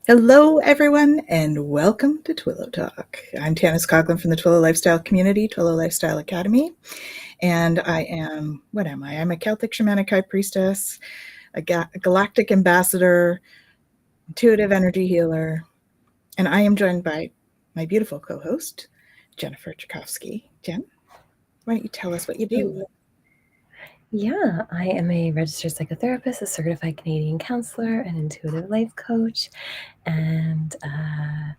Hello, everyone, and welcome to Twillow Talk. I'm Tanis Coughlin from the Twillow Lifestyle Community, Twillow Lifestyle Academy, and what am I? I'm a Celtic Shamanic High Priestess, a galactic ambassador, intuitive energy healer, and I am joined by my beautiful co-host, Jennifer Tchaikovsky. Jen, why don't you tell us what you do? Yeah, I am a registered psychotherapist, a certified Canadian counselor, an intuitive life coach, and I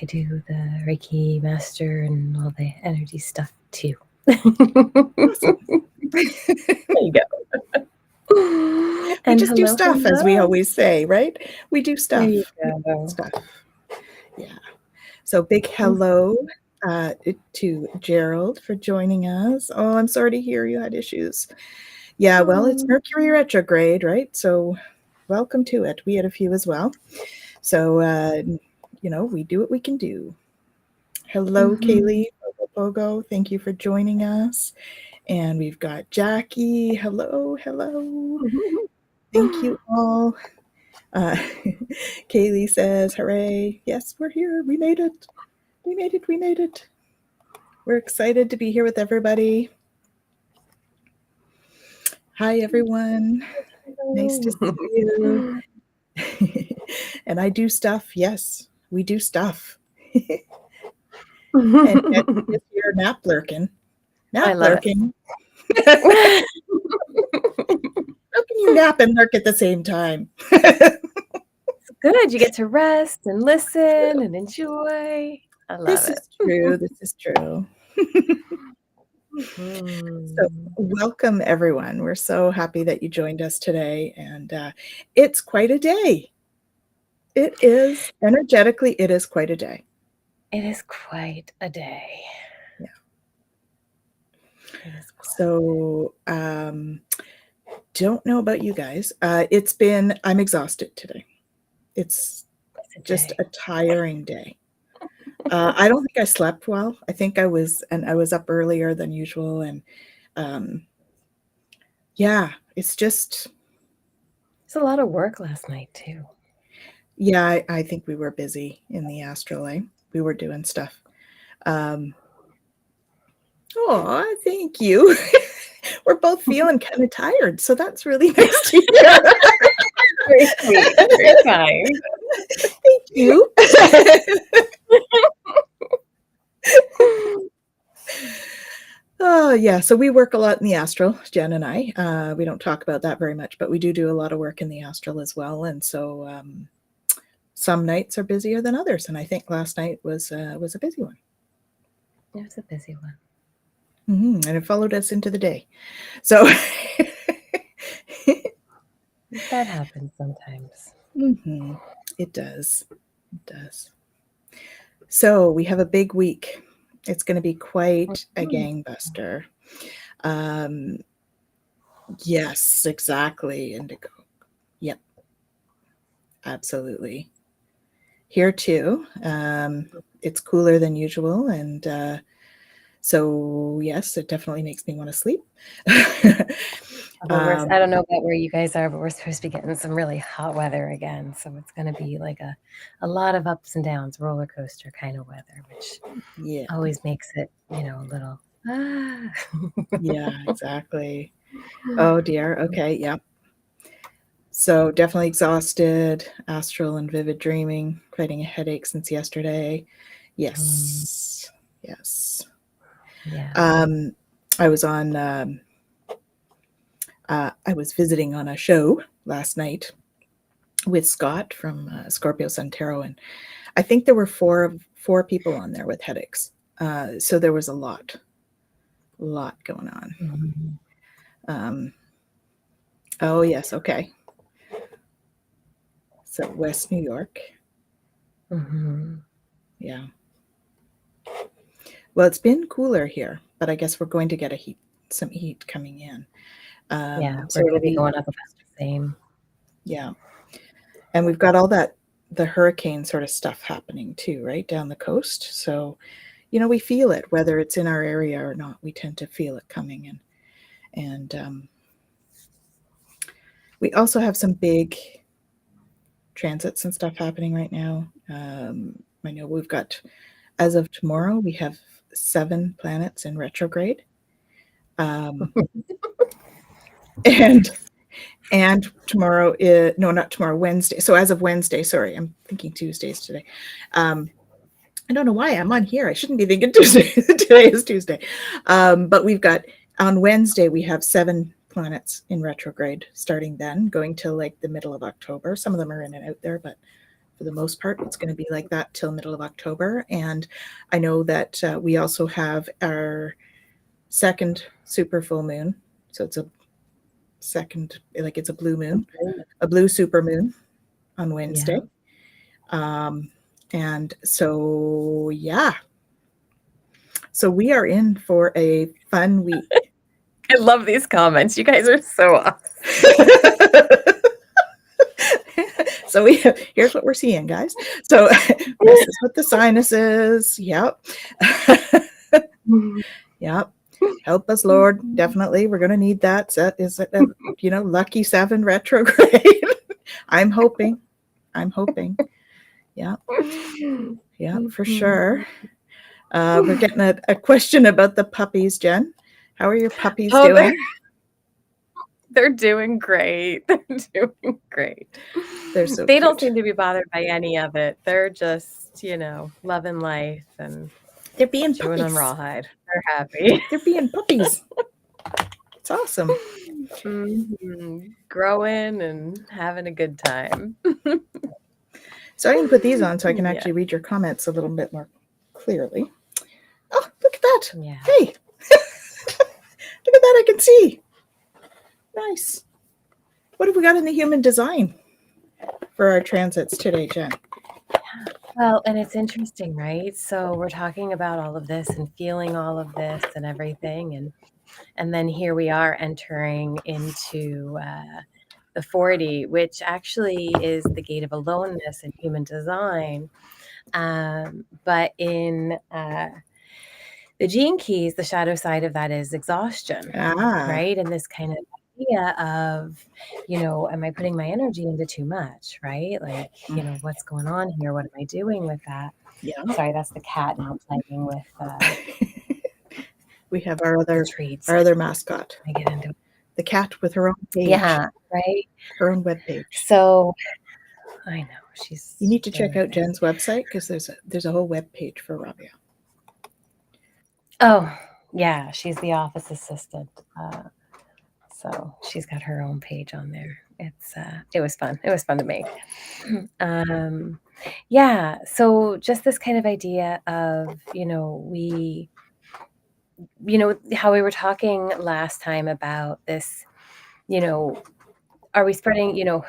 do the Reiki master and all the energy stuff too. Awesome. There you go. We And just do hello, stuff, as we hello. always say, right? We do There you stuff. go. Stuff. Yeah. So big hello to Gerald for joining us. Oh, I'm sorry to hear you had issues. Yeah, well, it's Mercury retrograde, right? So welcome to it. We had a few as well. So, we do what we can do. Hello, Kaylee, Pogo. Thank you for joining us. And we've got Jackie. Hello, hello. Thank you all. Uh, Kaylee says, hooray. Yes, we're here. We made it. We made it. We made it. We're excited to be here with everybody. Hi, everyone. Nice to see you. And I do stuff. Yes, we do stuff. And if you're nap lurking, I love it. How can you nap and lurk at the same time? It's good. You get to rest and listen and enjoy. I love This it. is true. This is true. So, welcome everyone. We're so happy that you joined us today, and it's quite a day. It is energetically. It is quite a day. It is quite a day. Yeah. It is quite So, don't know about you guys. I'm exhausted today. It's just a tiring day. I don't think I slept well. I think I was up earlier than usual, and it's just. It's a lot of work last night too. Yeah, I think we were busy in the astral, eh? We were doing stuff. Oh, thank you. We're both feeling kind of tired, so that's really nice to hear. Very sweet, very kind. Thank you. Oh, yeah. So we work a lot in the astral, Jen and I. We don't talk about that very much, but we do a lot of work in the astral as well. And so some nights are busier than others. And I think last night was a busy one. It was a busy one. And it followed us into the day. So that happens sometimes. It does. It does. So we have a big week. It's going to be quite a gangbuster. Yes, exactly. Indigo. Yep. Absolutely. Here too. It's cooler than usual. And so, yes, it definitely makes me want to sleep. I don't know about where you guys are, but we're supposed to be getting some really hot weather again. So it's going to be like a lot of ups and downs, roller coaster kind of weather, which always makes it, a little. Yeah, exactly. Oh, dear. Okay. Yep. So definitely exhausted, astral and vivid dreaming, fighting a headache since yesterday. Yes. Yes. Yeah. I was on I was visiting on a show last night with Scott from Scorpio Sun Tarot, and I think there were four people on there with headaches. So there was a lot going on. Oh yes, okay. So West New York. Yeah. Well, it's been cooler here, but I guess we're going to get some heat coming in. So we're going to be going up about the same. Yeah. And we've got all the hurricane sort of stuff happening too, right down the coast. So, we feel it, whether it's in our area or not. We tend to feel it coming, and we also have some big transits and stuff happening right now. I know we've got, as of tomorrow, we have 7 planets in retrograde. And tomorrow is, no, not tomorrow, Wednesday. So as of Wednesday, sorry, I'm thinking Tuesdays today. I don't know why I'm on here. I shouldn't be thinking Tuesday. Today is Tuesday. But we've got, on Wednesday, we have 7 planets in retrograde starting then, going till like the middle of October. Some of them are in and out there, but for the most part, it's going to be like that till middle of October. And I know that we also have our second super full moon. So it's a second, like it's a blue moon, a blue super moon on Wednesday. Yeah. And so, yeah. So we are in for a fun week. I love these comments. You guys are so awesome. So here's what we're seeing, guys. So this is what the sinuses. Yep. Yep. Help us, Lord. Definitely, we're going to need that. That is a lucky 7 retrograde. I'm hoping. Yeah. Yeah, for sure. We're getting a question about the puppies, Jen. How are your puppies doing? They're doing great. They're doing great. They're so They cute. don't seem to be bothered by any of it. They're just, loving life and they're being chewing puppies. on rawhide. They're happy. They're being puppies. It's awesome. Mm-hmm. Growing and having a good time. So I can put these on so I can actually read your comments a little bit more clearly. Oh, look at that. Yeah. Hey. Look at that. I can see. Nice. What have we got in the human design for our transits today, Jen? Well, and it's interesting, right? So we're talking about all of this and feeling all of this and everything. And then here we are entering into the 40, which actually is the gate of aloneness in human design. But in the gene keys, the shadow side of that is exhaustion, right? And this kind of idea of, am I putting my energy into too much, right? Like, what's going on here? What am I doing with that? Yeah. Sorry, that's the cat now playing with we have our other treats. Our other mascot. I get into it. The cat with her own page. Yeah, right. Her own webpage. So I know she's. You need to check out Jen's website because there's a whole web page for Rabia. Oh yeah, she's the office assistant. So she's got her own page on there. It was fun. It was fun to make. Yeah. So just this kind of idea of, how we were talking last time about this, are we spreading,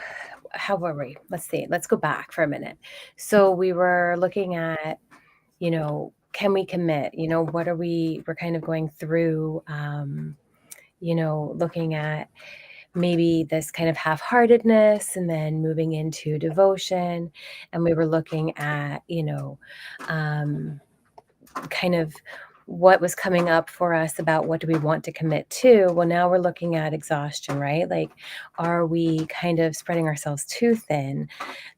how were we? Let's see. Let's go back for a minute. So we were looking at, can we commit? What are we're kind of going through, looking at maybe this kind of half-heartedness and then moving into devotion. And we were looking at, kind of what was coming up for us about what do we want to commit to. Well, now we're looking at exhaustion, right? Like, are we kind of spreading ourselves too thin?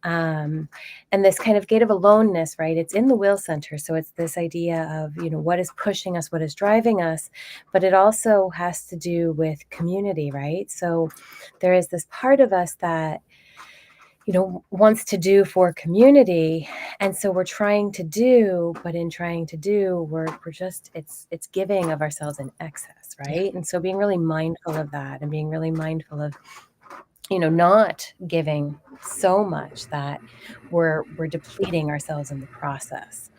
And this kind of gate of aloneness, right? It's in the will center. So it's this idea of, what is pushing us, what is driving us, but it also has to do with community, right? So there is this part of us that, wants to do for community. And so we're trying to do, but in trying to do, we're just, it's giving of ourselves in excess, right? Yeah. And so being really mindful of that and being really mindful of, not giving so much that we're depleting ourselves in the process,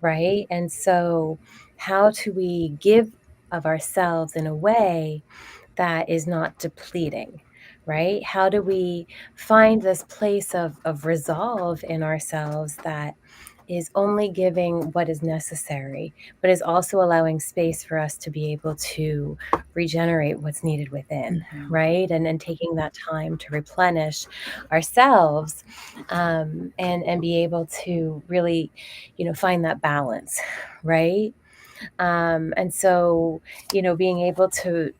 right? And so how do we give of ourselves in a way that is not depleting, right? How do we find this place of resolve in ourselves that is only giving what is necessary, but is also allowing space for us to be able to regenerate what's needed within, right? And taking that time to replenish ourselves, and be able to really, find that balance, right? And so, being able to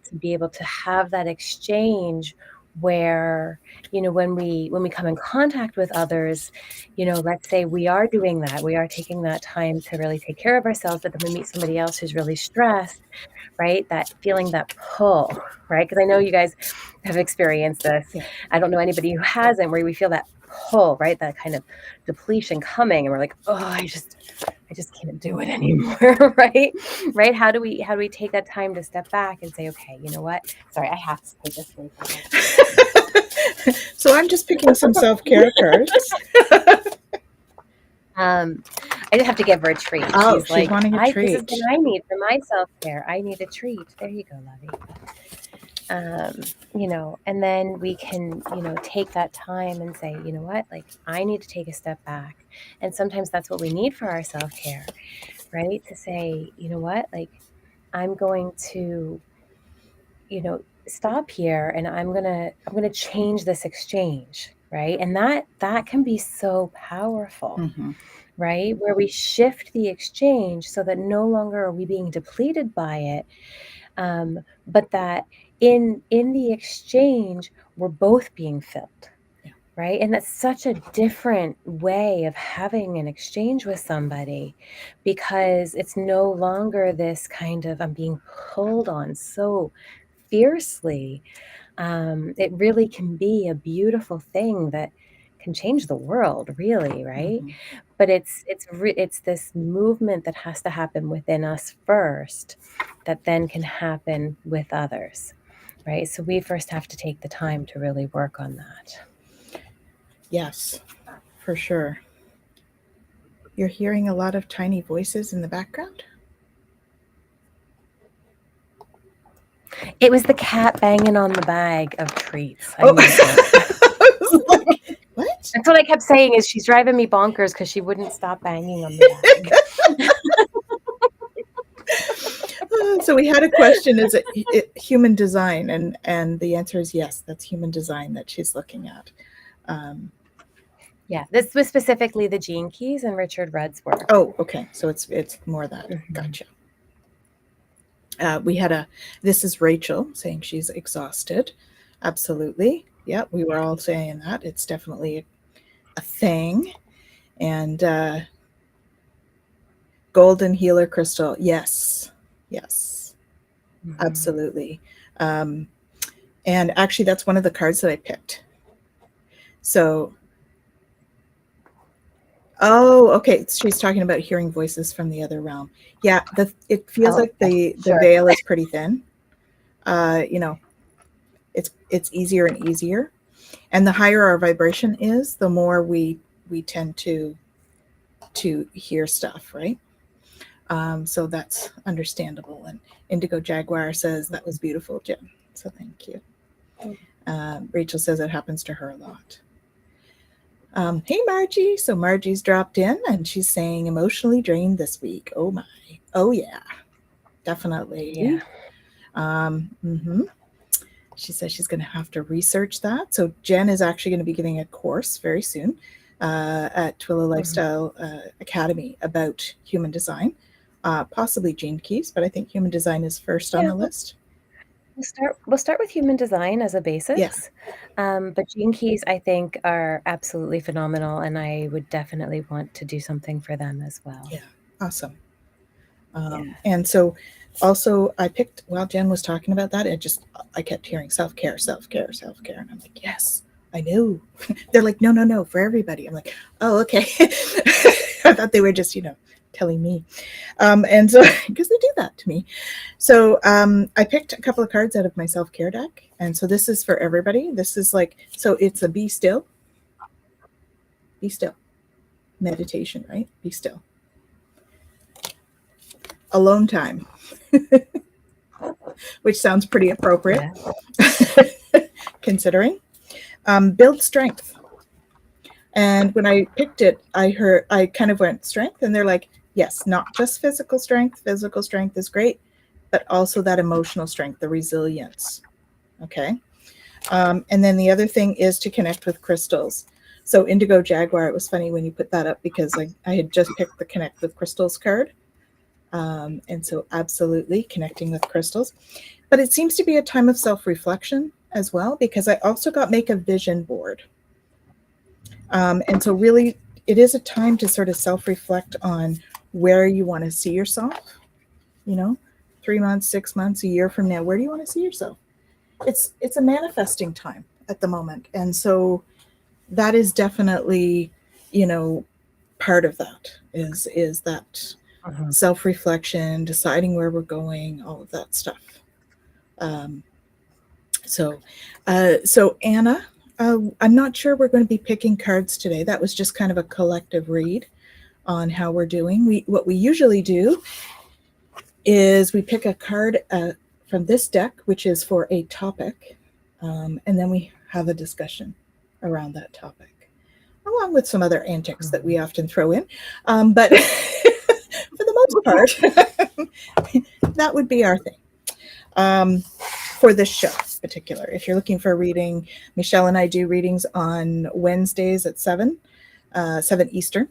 have that exchange where, when we come in contact with others, let's say we are doing that, we are taking that time to really take care of ourselves, but then we meet somebody else who's really stressed, right? That feeling, that pull, right? Because I know you guys have experienced this. Yeah. I don't know anybody who hasn't, where we feel that pull, right? That kind of depletion coming, and we're like, oh, I just can't do it anymore, right? Right? How do we take that time to step back and say, okay, you know what? Sorry, I have to take this away from her. So I'm just picking some self-care cards. I just have to give her a treat. Oh, She's like, wanting a this is treat. what I need for my self-care. I need a treat. There you go, lovey. And then we can, take that time and say, you know what, like, I need to take a step back. And sometimes that's what we need for our self-care, right? To say, you know what, like, I'm going to, stop here, and I'm gonna change this exchange, right? And that can be so powerful. Mm-hmm. Right? Where we shift the exchange so that no longer are we being depleted by it, but that in the exchange, we're both being filled. Yeah. Right? And that's such a different way of having an exchange with somebody, because it's no longer this kind of, I'm being pulled on so fiercely. It really can be a beautiful thing that can change the world, really, right? Mm-hmm. But it's this movement that has to happen within us first, that then can happen with others, right? So we first have to take the time to really work on that. Yes, for sure. You're hearing a lot of tiny voices in the background? It was the cat banging on the bag of treats. I Oh, knew it was. like, what? That's what I kept saying, is she's driving me bonkers because she wouldn't stop banging on the bag. So we had a question: is it human design? And the answer is yes. That's human design that she's looking at. Yeah, this was specifically the Gene Keys and Richard Rudd's work. Oh, okay. So it's more that. Mm-hmm. Gotcha. We had this is Rachel saying she's exhausted. Absolutely. Yeah, we were all saying that. It's definitely a thing. And golden healer crystal. Yes. Yes. Mm-hmm. Absolutely. And actually, that's one of the cards that I picked. So, oh, okay. She's talking about hearing voices from the other realm. Yeah, it feels like the veil is pretty thin. It's easier and easier, and the higher our vibration is, the more we tend to hear stuff, right? So that's understandable. And Indigo Jaguar says that was beautiful, Jim. So thank you. Rachel says it happens to her a lot. Hey, Margie. So Margie's dropped in and she's saying emotionally drained this week. Oh my. Oh yeah. Definitely. Yeah. Mm-hmm. She says she's going to have to research that. So Jen is actually going to be giving a course very soon at Twillow Lifestyle Academy about human design, possibly Gene Keys, but I think human design is first on the list. We'll start with human design as a basics. Yeah. But Gene Keys, I think, are absolutely phenomenal, and I would definitely want to do something for them as well. Yeah, awesome. And so also I picked, while Jen was talking about that, I kept hearing self-care, self-care, self-care. And I'm like, yes, I know. They're like, no, for everybody. I'm like, oh, okay. I thought they were just, telling me. And so, because they do that to me. So I picked a couple of cards out of my self-care deck. And so this is for everybody. This is so it's a be still. Be still. Meditation, right? Be still. Alone time, which sounds pretty appropriate, considering. Build strength. And when I picked it, I kind of went strength, and they're like, yes, not just physical strength. Physical strength is great, but also that emotional strength, the resilience. Okay. And then the other thing is to connect with crystals. So Indigo Jaguar, it was funny when you put that up, because I had just picked the Connect with Crystals card. And so absolutely connecting with crystals. But it seems to be a time of self-reflection. as well, because I also got make a vision board. And so really it is a time to sort of self-reflect on where you want to see yourself, you know, 3 months, 6 months, a year from now, where do you want to see yourself? It's a manifesting time at the moment. And so that is definitely, you know, part of that is that Mhm. self-reflection, deciding where we're going, all of that stuff. Um, so, so Anna, I'm not sure we're going to be picking cards today. That was just kind of a collective read on how we're doing. What we usually do is we pick a card from this deck, which is for a topic, and then we have a discussion around that topic, along with some other antics that we often throw in. But for the most part, that would be our thing. For this show in particular, if you're looking for a reading, Michelle and I do readings on Wednesdays at 7 Eastern.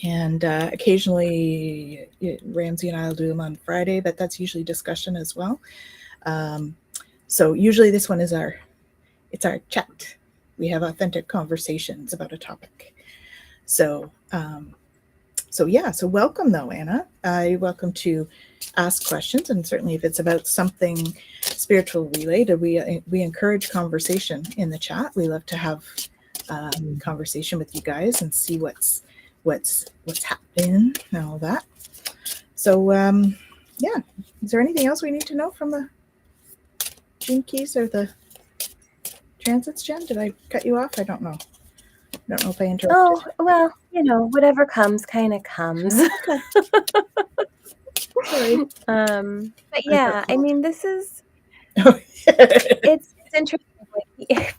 And occasionally Ramsey and I'll do them on Friday, but that's usually discussion as well. So usually this one is it's our chat. We have authentic conversations about a topic. So so welcome though, Anna. You're welcome to ask questions, and certainly if it's about something spiritual related, we encourage conversation in the chat. We love to have conversation with you guys and see what's happening and all that. So yeah, is there anything else we need to know from the gene keys or the transits, Jen? Did I cut you off? I don't know. I don't know if I interrupted. Oh, well, whatever comes kind of comes. Okay. Sorry. But yeah, I mean, this is, Oh, it's interesting.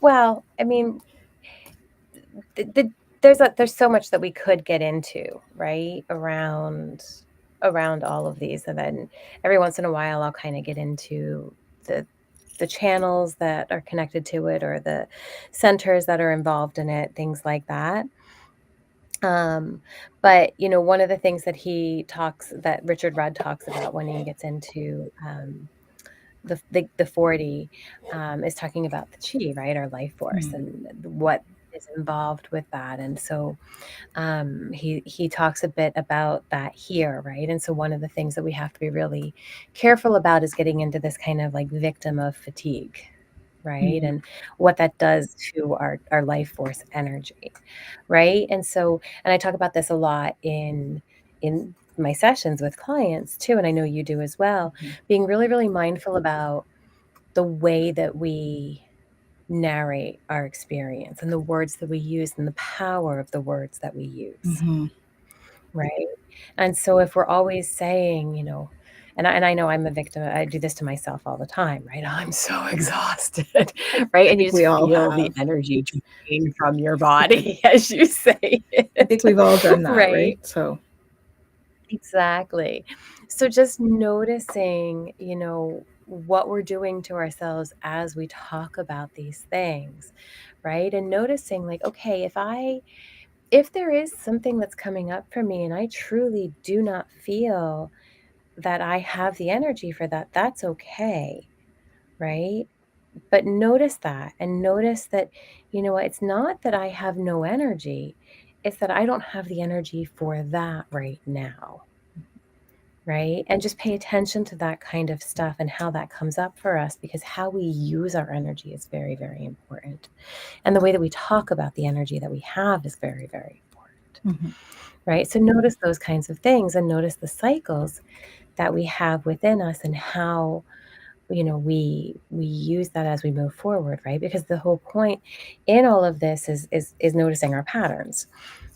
Well, I mean, there's so much that we could get into, right? Around all of these. And then every once in a while I'll kind of get into the channels that are connected to it, or the centers that are involved in it, things like that. But one of the things that Richard Rudd talks about when he gets into the 40, is talking about the chi, right? Our life force and what is involved with that. And so he talks a bit about that here, right? And so one of the things that we have to be really careful about is getting into this kind of like victim of fatigue, right? And what that does to our life force energy, right? And I talk about this a lot in my sessions with clients too, and I know you do as well, being really, really mindful about the way that we narrate our experience and the words that we use and the power of the words that we use, right? And so if we're always saying, and I know I'm a victim, I do this to myself all the time, right? I'm so exhausted, right? And you just we all feel the have. energy drain from your body as you say it. I think we've all done that, right? So exactly. So just noticing, what we're doing to ourselves as we talk about these things, right? And noticing like, okay, if there is something that's coming up for me and I truly do not feel that I have the energy for that, that's okay, right? But notice that, and notice that, what, it's not that I have no energy, it's that I don't have the energy for that right now, right? And just pay attention to that kind of stuff and how that comes up for us, because how we use our energy is very, very important. And the way that we talk about the energy that we have is very, very important, right? So notice those kinds of things and notice the cycles that we have within us and how we use that as we move forward, right? Because the whole point in all of this is noticing our patterns,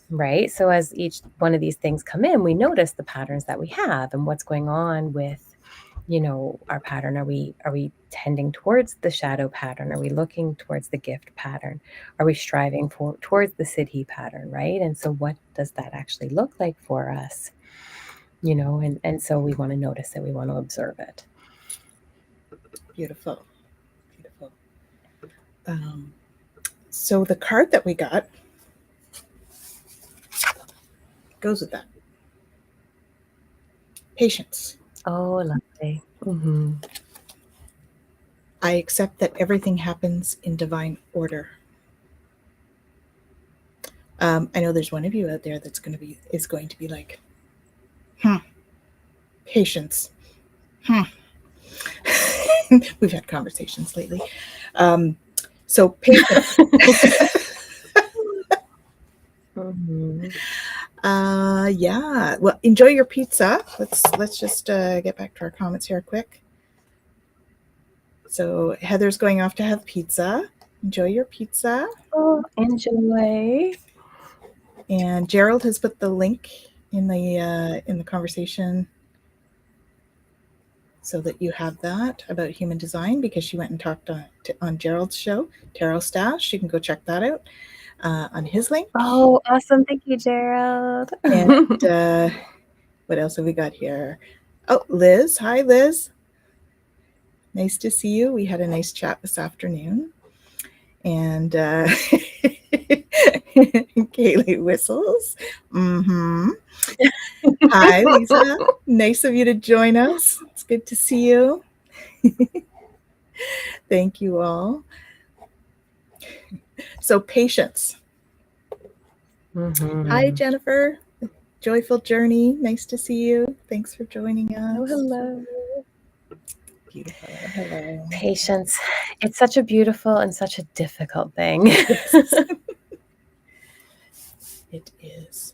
right? So as each one of these things come in, we notice the patterns that we have and what's going on with our pattern. Are we tending towards the shadow pattern? Are we looking towards the gift pattern? Are we striving towards the siddhi pattern, right? And so what does that actually look like for us? And so we want to notice it, we want to observe it. beautiful. So the card that we got goes with that. Patience. Oh, lovely. I accept that everything happens in divine order. I know there's one of you out there is going to be like, patience. We've had conversations lately. Um, so patience. Mhm. Yeah. Well, enjoy your pizza. Let's just get back to our comments here quick. So Heather's going off to have pizza. Enjoy your pizza. Oh, enjoy. And Gerald has put the link in the conversation so that you have that about human design, because she went and talked on Gerald's show, Tarot Stash. You can go check that out on his link. Oh, awesome. Thank you, Gerald. And what else have we got here? Oh, Liz. Hi, Liz. Nice to see you. We had a nice chat this afternoon. And Kaylee whistles. Mm-hmm. Hi, Lisa. Nice of you to join us. It's good to see you. Thank you all. So, patience. Mhm. Hi, Jennifer. Joyful Journey. Nice to see you. Thanks for joining us. Oh, hello. Beautiful. Hello. Patience. It's such a beautiful and such a difficult thing. Yes, it is.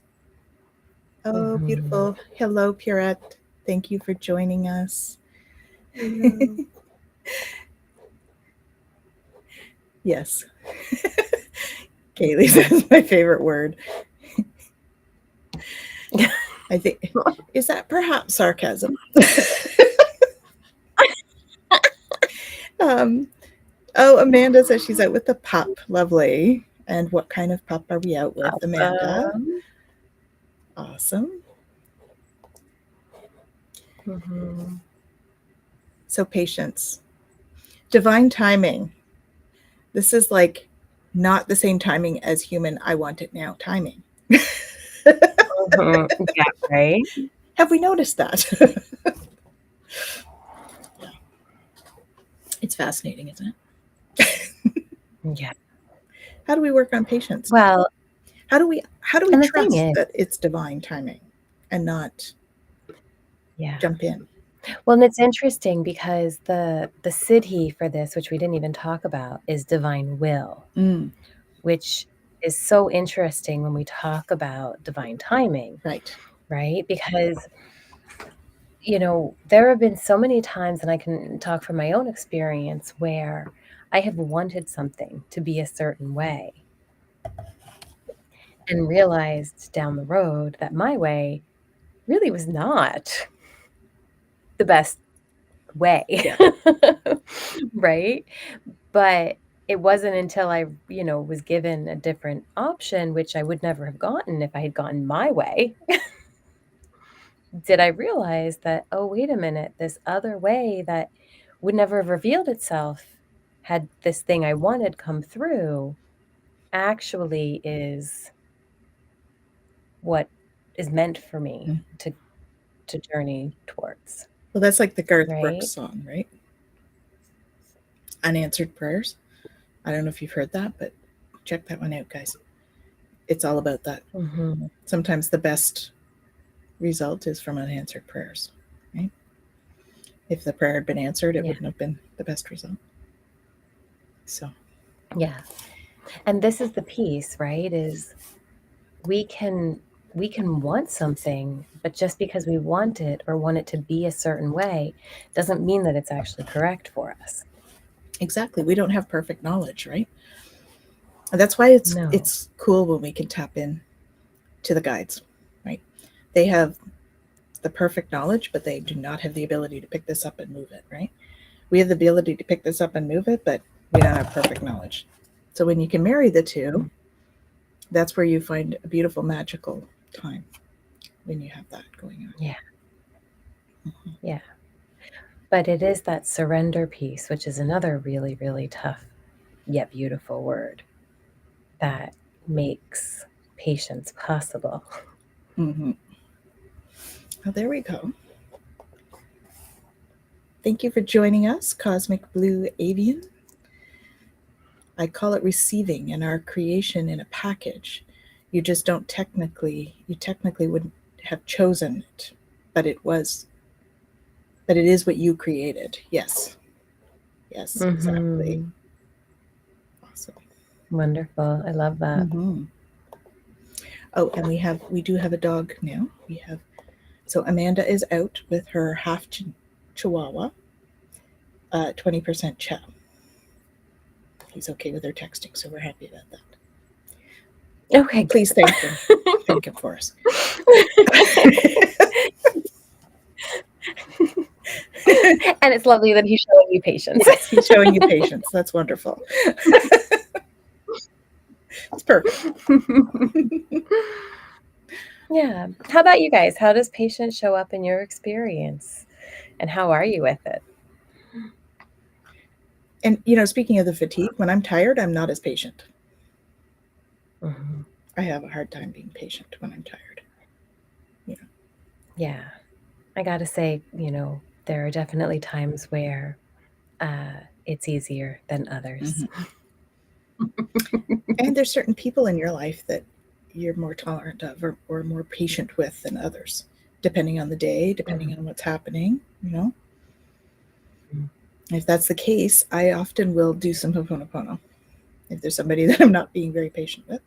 Oh, beautiful. Hello, Purette. Thank you for joining us. Yes. Kaylee says my favorite word. I think, is that perhaps sarcasm? Oh, Amanda says she's out with the pup. Lovely. And what kind of pup are we out with, Amanda? Awesome. Mhm. So, patience. Divine timing. This is like not the same timing as human, I want it now timing. Mhm. Yeah, right? Have we noticed that? Yeah. It's fascinating, isn't it? Yeah. How do we work on patience? Well, How do we and the thing trust is, that it's divine timing and not yeah. jump in? Well, and it's interesting because the siddhi for this, which we didn't even talk about, is divine will, which is so interesting when we talk about divine timing, Right. right? Because, there have been so many times, and I can talk from my own experience, where I have wanted something to be a certain way and realized down the road that my way really was not the best way. Yeah. Right? But it wasn't until I, was given a different option, which I would never have gotten if I had gotten my way, did I realize that, oh, wait a minute, this other way that would never have revealed itself had this thing I wanted come through actually is what is meant for me to journey towards, Well, that's like the Garth Brooks right? song, right? Unanswered Prayers. I don't know if you've heard that, but check that one out, guys. It's all about that. Mhm. Sometimes the best result is from unanswered prayers, right? If the prayer had been answered, it Yeah. wouldn't have been the best result. So, Yeah. And this is the piece, right? Is we can want something, but just because we want it or want it to be a certain way doesn't mean that it's actually correct for us. exactly. We don't have perfect knowledge, right? And that's why No. it's cool when we can tap in to the guides, right? They have the perfect knowledge, but they do not have the ability to pick this up and move it, right? We have the ability to pick this up and move it, but we don't have perfect knowledge. So when you can marry the two, that's where you find a beautiful, magical time when you have that going on. Yeah. Yeah. But it is that surrender piece, which is another really, really tough yet beautiful word that makes patience possible. Mm-hmm. Oh, there we go. Thank you for joining us, Cosmic Blue Avian. I call it receiving in our creation in a package. You just don't you technically wouldn't have chosen it, but but it is what you created. Yes. Yes, exactly. Mm-hmm. Awesome. Wonderful. I love that. Mm-hmm. Oh, and we do have a dog now. So Amanda is out with her half Chihuahua, 20% chow. He's okay with her texting, so we're happy about that. Okay, Please good. thank him for us. And it's lovely that he's showing you patience. Yes, he's showing you patience. That's wonderful. It's perfect. Yeah. How about you guys? How does patience show up in your experience? And how are you with it? And speaking of the fatigue, when I'm tired, I'm not as patient. Mm-hmm. I have a hard time being patient when I'm tired. Yeah. I got to say, there are definitely times where it's easier than others. And there's certain people in your life that you're more tolerant of or more patient with than others, depending on the day, depending Mhm. on what's happening. If that's the case, I often will do some Ho'oponopono. If there's somebody that I'm not being very patient with,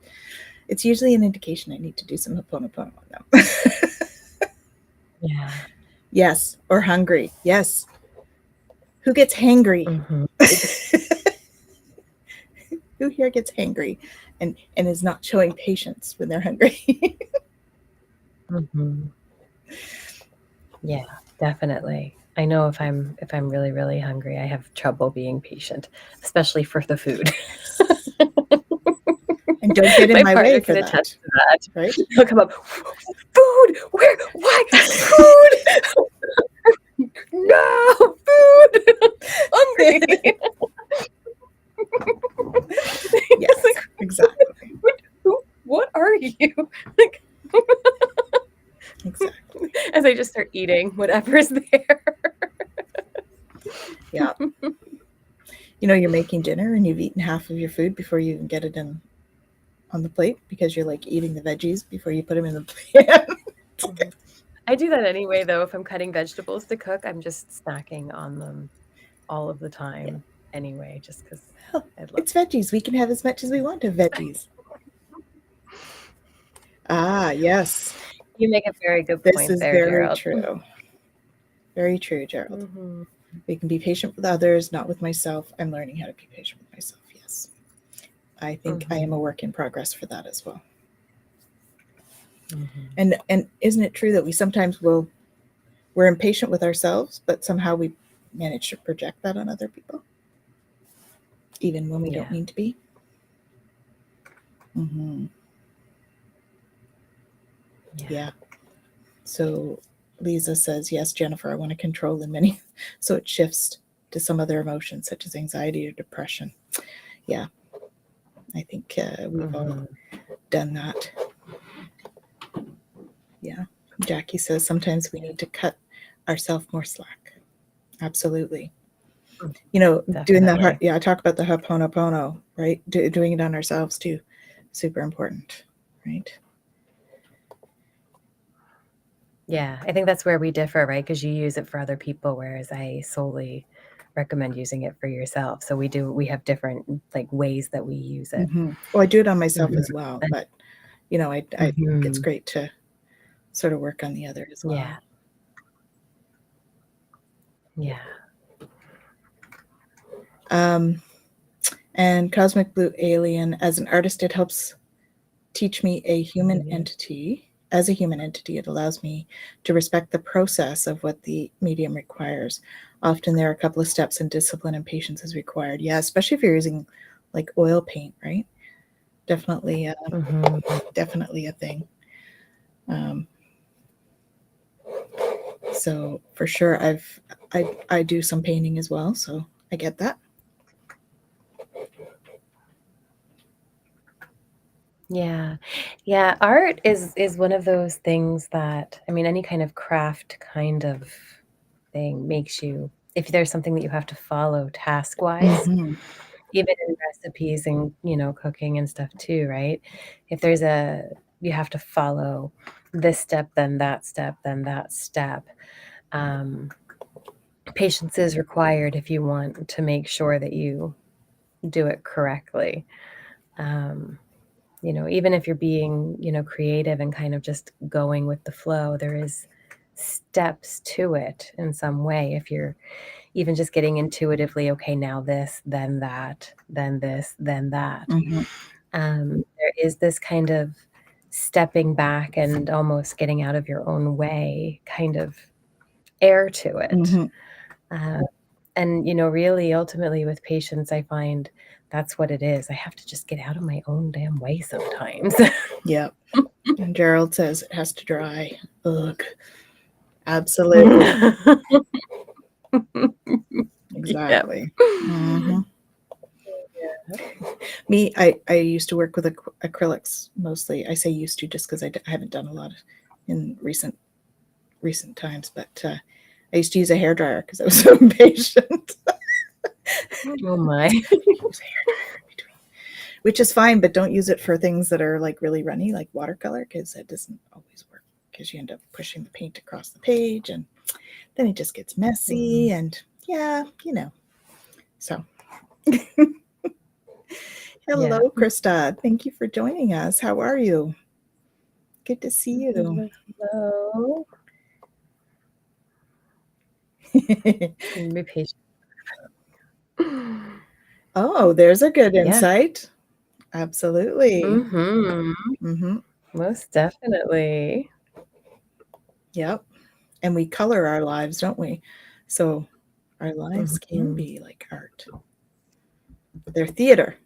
it's usually an indication I need to do some Ho'oponopono on them. Yeah. Yes, or hungry. Yes. Who gets hangry? Mm-hmm. Who here gets hangry and is not showing patience when they're hungry? Mm-hmm. Yeah, definitely. I know if I'm really, really hungry, I have trouble being patient, especially for the food. And don't get in My my way partner for can attest that, to that. right? He'll come up, food, where, why, food, no, food, hungry. Yes, It's like, exactly. what are you? Like, Exactly. as I just start eating whatever's there. Yeah. You're making dinner and you've eaten half of your food before you even get it in on the plate because you're like eating the veggies before you put them in the pan. I do that anyway, though. If I'm cutting vegetables to cook, I'm just snacking on them all of the Yeah. time anyway, just because Well, I love it's veggies. We can have as much as we want of veggies. Ah, yes. You make a very good This point is there, very Gerald. true. Very true, Gerald. Mm-hmm. We can be patient with others, not with myself. I'm learning how to be patient with myself. Yes. I think I am a Mm-hmm. work in progress for that as well. Mm-hmm. And isn't it true that we're impatient with ourselves, but somehow we manage to project that on other people, even when we Yeah. don't mean to be? Mm-hmm. Yeah. Yeah. So Lisa says, yes, Jennifer, I want to control in many. So it shifts to some other emotions, such as anxiety or depression. Yeah, I think we've all Mm-hmm. done that. Yeah. Jackie says, sometimes we need to cut ourselves more slack. Absolutely. Doing the heart. Definitely. Yeah, I talk about the Ho'oponopono, right? Doing it on ourselves too. Super important, right? Yeah, I think that's where we differ, right? Because you use it for other people, whereas I solely recommend using it for yourself. So we have different like ways that we use it. Well, I do it on myself Mhm. as well, but I think it's Mhm. great to sort of work on the other as Yeah, well. yeah. Um, and Cosmic Blue Alien, as an artist, it helps teach me a human Mhm. entity. As a human entity, it allows me to respect the process of what the medium requires. Often there are a couple of steps and discipline and patience is required. Yeah, especially if you're using like oil paint, right? Definitely, Mhm. definitely a thing. Um, so for sure, I do some painting as well, so I get that. Yeah. Yeah, art is one of those things that, I mean, any kind of craft kind of thing makes you if there's something that you have to follow task-wise, Mm-hmm. even in recipes and, cooking and stuff too, right? If there's you have to follow this step, then that step, then that step. Patience is required if you want to make sure that you do it correctly. Even if you're being, creative and kind of just going with the flow, there is steps to it in some way. If you're even just getting intuitively, okay, now this, then that, then this, then that. Mm-hmm. There is this kind of stepping back and almost getting out of your own way kind of air to it. Mm-hmm. And, really, ultimately, with patience, I find that's what it is. I have to just get out of my own damn way sometimes. Yep. And Gerald says it has to dry. Ugh. Absolutely. Exactly. Yep. Mm-hmm. Me, I used to work with acrylics mostly. I say used to just because I haven't done a lot in recent times, but I used to use a hairdryer because I was so impatient. Oh my. Use a hairdryer in between, which is fine, but don't use it for things that are like really runny, like watercolor, because it doesn't always work. Because you end up pushing the paint across the page, and then it just gets messy. And yeah, So, Yeah. hello, Krista. Thank you for joining us. How are you? Good to see you. Hello. Be patient. Oh, there's a good Yeah. insight. Absolutely. Mm-hmm. Mm-hmm. Most definitely. Yep. And we color our lives, don't we? So our lives can be like art. They're theater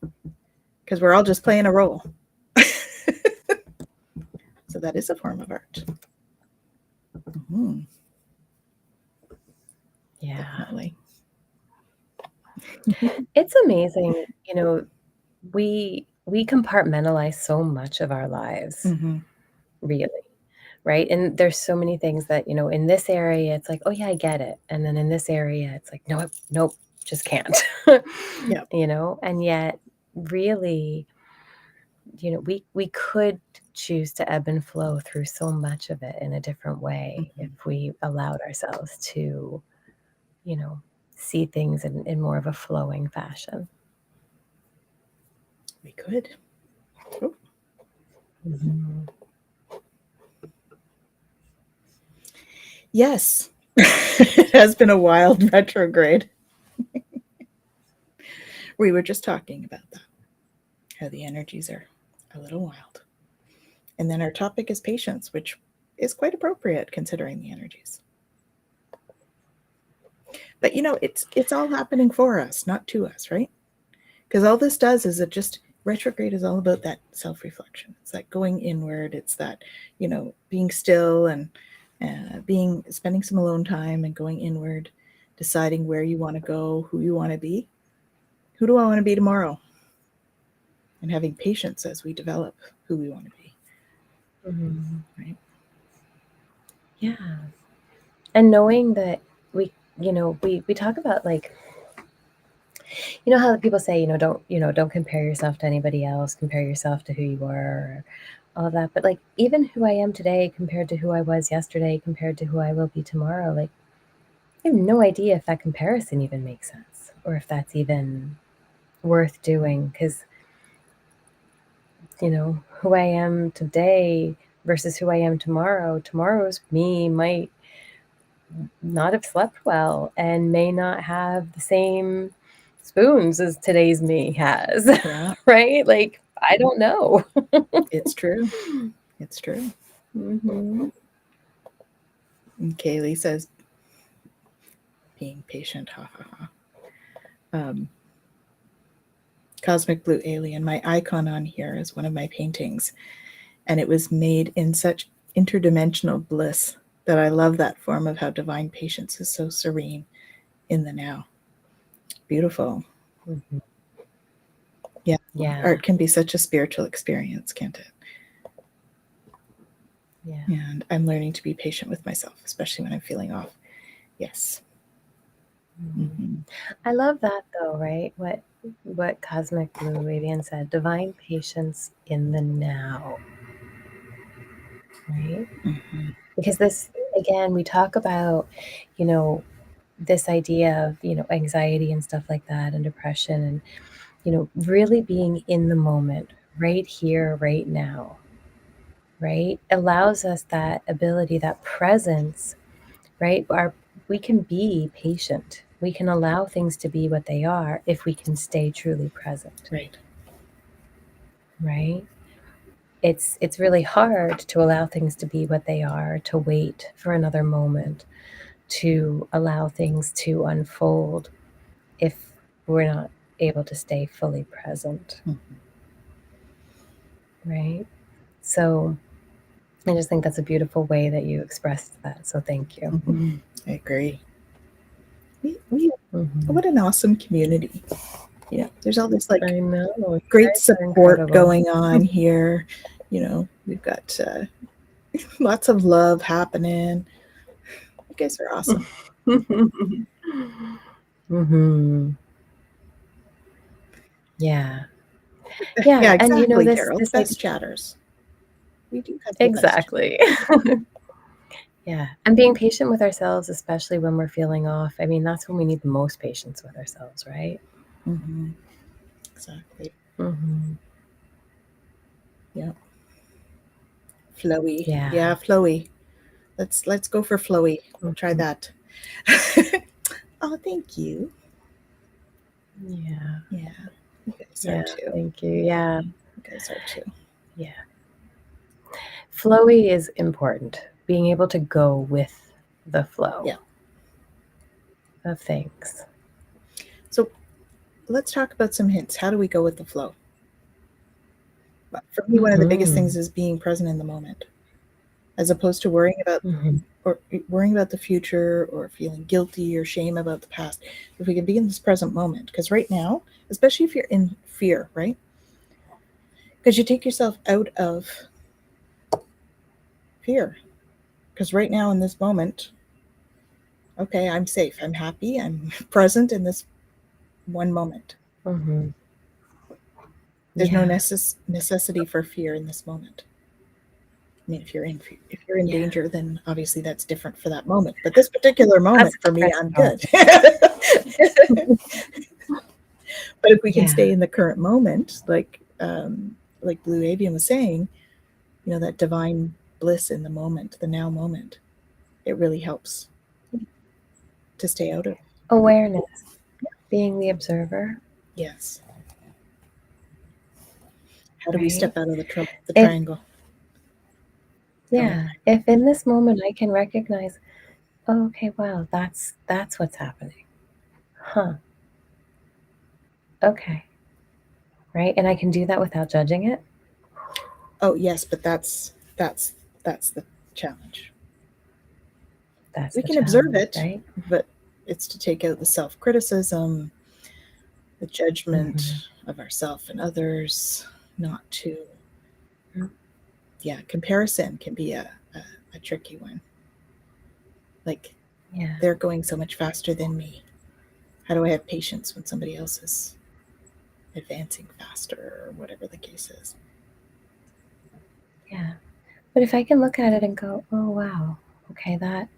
because we're all just playing a role. So that is a form of art. Mm-hmm. Yeah. Definitely. It's amazing, we compartmentalize so much of our lives, Mm-hmm. really, right? And there's so many things that, in this area, it's like, oh yeah, I get it. And then in this area, it's like, nope, just can't. Yep. And yet really, we could choose to ebb and flow through so much of it in a different way Mm-hmm. if we allowed ourselves to, you know, see things in more of a flowing fashion. We could. Oh. Mm-hmm. Yes. It has been a wild retrograde. We were just talking about that, how the energies are a little wild. And then our topic is patience, which is quite appropriate considering the energies. But it's all happening for us, not to us, right? Because all this does is it just retrograde is all about that self-reflection. It's that going inward. It's that being still and spending some alone time and going inward, deciding where you want to go, who you want to be, who do I want to be tomorrow, and having patience as we develop who we want to be. Mm-hmm. Right. Yeah. And knowing that we talk about, like, how people say, don't compare yourself to anybody else, compare yourself to who you were, all of that. But like, even who I am today compared to who I was yesterday, compared to who I will be tomorrow, like, I have no idea if that comparison even makes sense or if that's even worth doing. Because, who I am today versus who I am tomorrow, tomorrow's me might not have slept well and may not have the same spoons as today's me has. Yeah. Right? Like, I don't know. It's true. It's true. Mm-hmm. And Kaylee says, being patient, ha ha ha. Cosmic Blue Alien, my icon on here is one of my paintings, and it was made in such interdimensional bliss that I love that form of how divine patience is so serene in the now. Beautiful. Mm-hmm. Yeah. Yeah. Art can be such a spiritual experience, can't it? Yeah. And I'm learning to be patient with myself, especially when I'm feeling off. Yes. Mhm. I love that though, right? What Cosmic Blue Radiant said, divine patience in the now, right? Mhm. Because this, again, we talk about, you know, this idea of, anxiety and stuff like that and depression and, really being in the moment, right here, right now, right? Allows us that ability, that presence, right? We can be patient. We can allow things to be what they are if we can stay truly present, Right. right? It's really hard to allow things to be what they are, to wait for another moment, to allow things to unfold if we're not able to stay fully present, Mhm. right? So I just think that's a beautiful way that you expressed that. So thank you. Mhm. I agree. We Mm-hmm. what an awesome community. Yeah, there's all this like I know. You great guys are support incredible. going on here. We've got lots of love happening. You guys are awesome. Mm-hmm. Yeah. Yeah. Yeah, And exactly, this Daryl. The this best chatters. We do have the best. exactly. Yeah. And being patient with ourselves, especially when we're feeling off. I mean, that's when we need the most patience with ourselves, right? Mm-hmm. Exactly. Mm-hmm. Yeah. Flowy. Yeah. Yeah, flowy. Let's go for flowy. We'll try Mhm. that. Oh, thank you. Yeah. Yeah, you guys are Yeah. too. Thank you. Yeah. You guys are too. Yeah. Flowy is important. Being able to go with the flow Yeah. of things. So let's talk about some hints. How do we go with the flow? But for me, one of the biggest Mm-hmm. things is being present in the moment, as opposed to Mm-hmm. worrying about the future or feeling guilty or shame about the past. If we can be in this present moment, because right now, especially if you're in fear, right? Because you take yourself out of fear. Because right now, in this moment, okay, I'm safe, I'm happy, I'm present in this one moment. Mm-hmm. There's no Yeah. necessity for fear in this moment. I mean, if you're in Yeah. danger, then obviously that's different for that moment. But this particular That's moment a for me, different I'm story. good. But if we can Yeah. stay in the current moment, like Blue Avian was saying, that divine bliss in the moment, the now moment, it really helps to stay out of. Awareness, being the observer, Yes. How do we right? step out of the If triangle? Tell me. yeah, if in this moment I can recognize, oh, okay, wow, that's what's happening. Huh. Okay. Right? And I can do that without judging it. Oh yes, but that's the challenge. That's We the can observe challenge, it, right? but it's to take out the self criticism, the Mm-hmm. judgment of ourselves and others, not to. Yeah, comparison can be a tricky one. Like, Yeah. they're going so much faster than me. How do I have patience when somebody else is advancing faster or whatever the case is? Yeah. But if I can look at it and go, oh wow, okay, that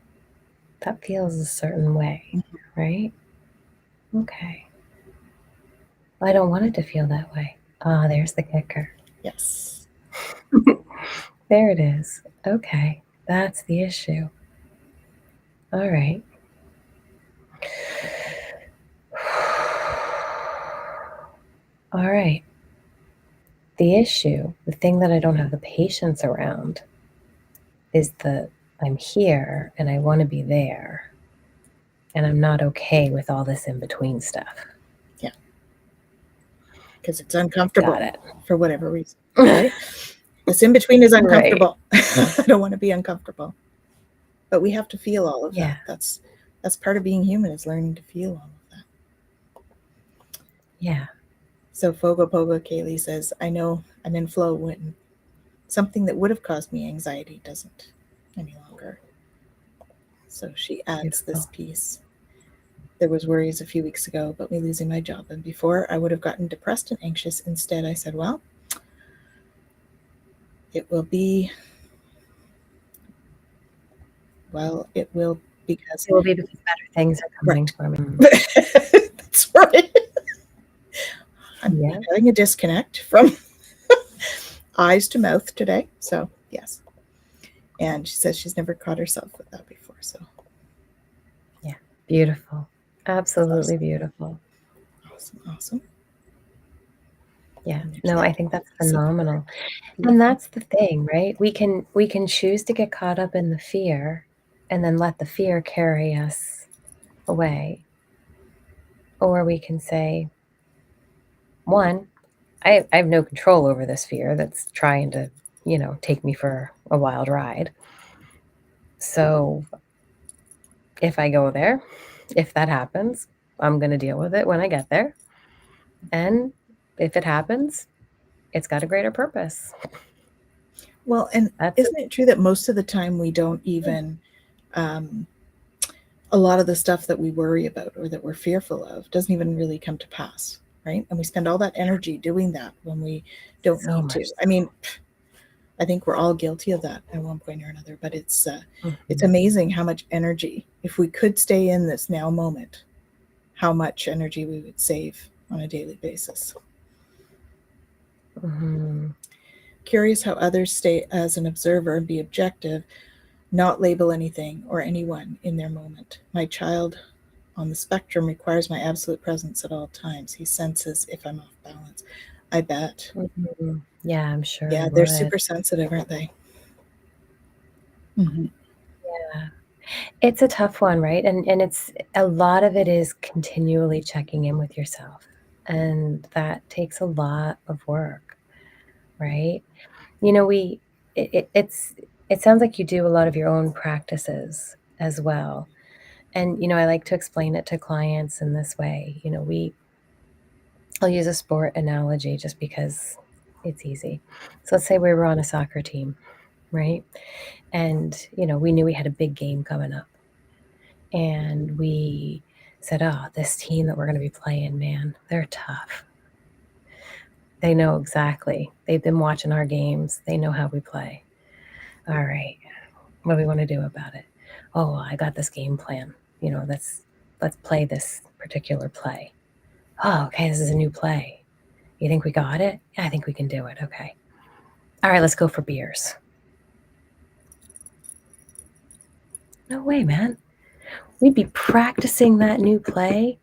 feels a certain way, Mhm. right? Okay. Well, I don't want it to feel that way. Ah, there's the kicker. Yes. There it is. Okay. That's the issue. All right. All right. The issue, the thing that I don't have the patience around, is that I'm here and I want to be there. And I'm not okay with all this in between stuff. Yeah, because it's uncomfortable Got it. for whatever reason, right? This in between is Right. uncomfortable. I don't want to be uncomfortable, but we have to feel all of Yeah. that. That's part of being human, is learning to feel all of that. Yeah. So Fogo Pogo Kaylee says, I know I'm in flow when something that would have caused me anxiety doesn't any longer. So she adds this Beautiful. piece. there was worries a few weeks ago about me losing my job. And before I would have gotten depressed and anxious, instead I said, well, it will be, it will because, It will be because better things are coming right. for me. That's right. I'm Yeah. having a disconnect from eyes to mouth today. So, yes. And she says she's never caught herself with that before. So, Yeah. Beautiful. Absolutely awesome. beautiful. Awesome. Awesome. Yeah. And there's No, that I think that's support. phenomenal. And Beautiful. that's the thing, right? We can choose to get caught up in the fear and then let the fear carry us away. Or we can say, one, I have no control over this fear that's trying to, take me for a wild ride. So if I go there, if that happens, I'm going to deal with it when I get there. And if it happens, it's got a greater purpose. Well, and That's isn't it true that most of the time we don't even, um, a lot of the stuff that we worry about or that we're fearful of doesn't even really come to pass, right? And we spend all that energy doing that when we don't so need to. much. I mean, I think we're all guilty of that at one point or another, but it's Mhm. amazing how much energy, if we could stay in this now moment, how much energy we would save on a daily basis. Mhm. Curious how others stay as an observer and be objective, not label anything or anyone in their moment. My child on the spectrum requires my absolute presence at all times. He senses if I'm off balance. I bet. Mhm. Yeah, I'm sure Yeah, he they're would. super sensitive, aren't they? Mm-hmm. Yeah. It's a tough one, right? And it's a lot of it is continually checking in with yourself. And that takes a lot of work, right? You know, we it sounds like you do a lot of your own practices as well. And I like to explain it to clients in this way. I'll use a sport analogy just because it's easy. So let's say we were on a soccer team, right? And we knew we had a big game coming up. And we said, "Oh, this team that we're going to be playing, man, they're tough. They know exactly. They've been watching our games. They know how we play. All right, what do we want to do about it? Oh, I got this game plan. Let's play this particular play. Oh, okay, this is a new play. You think we got it? Yeah, I think we can do it. Okay. All right, let's go for beers. No way, man. We'd be practicing that new play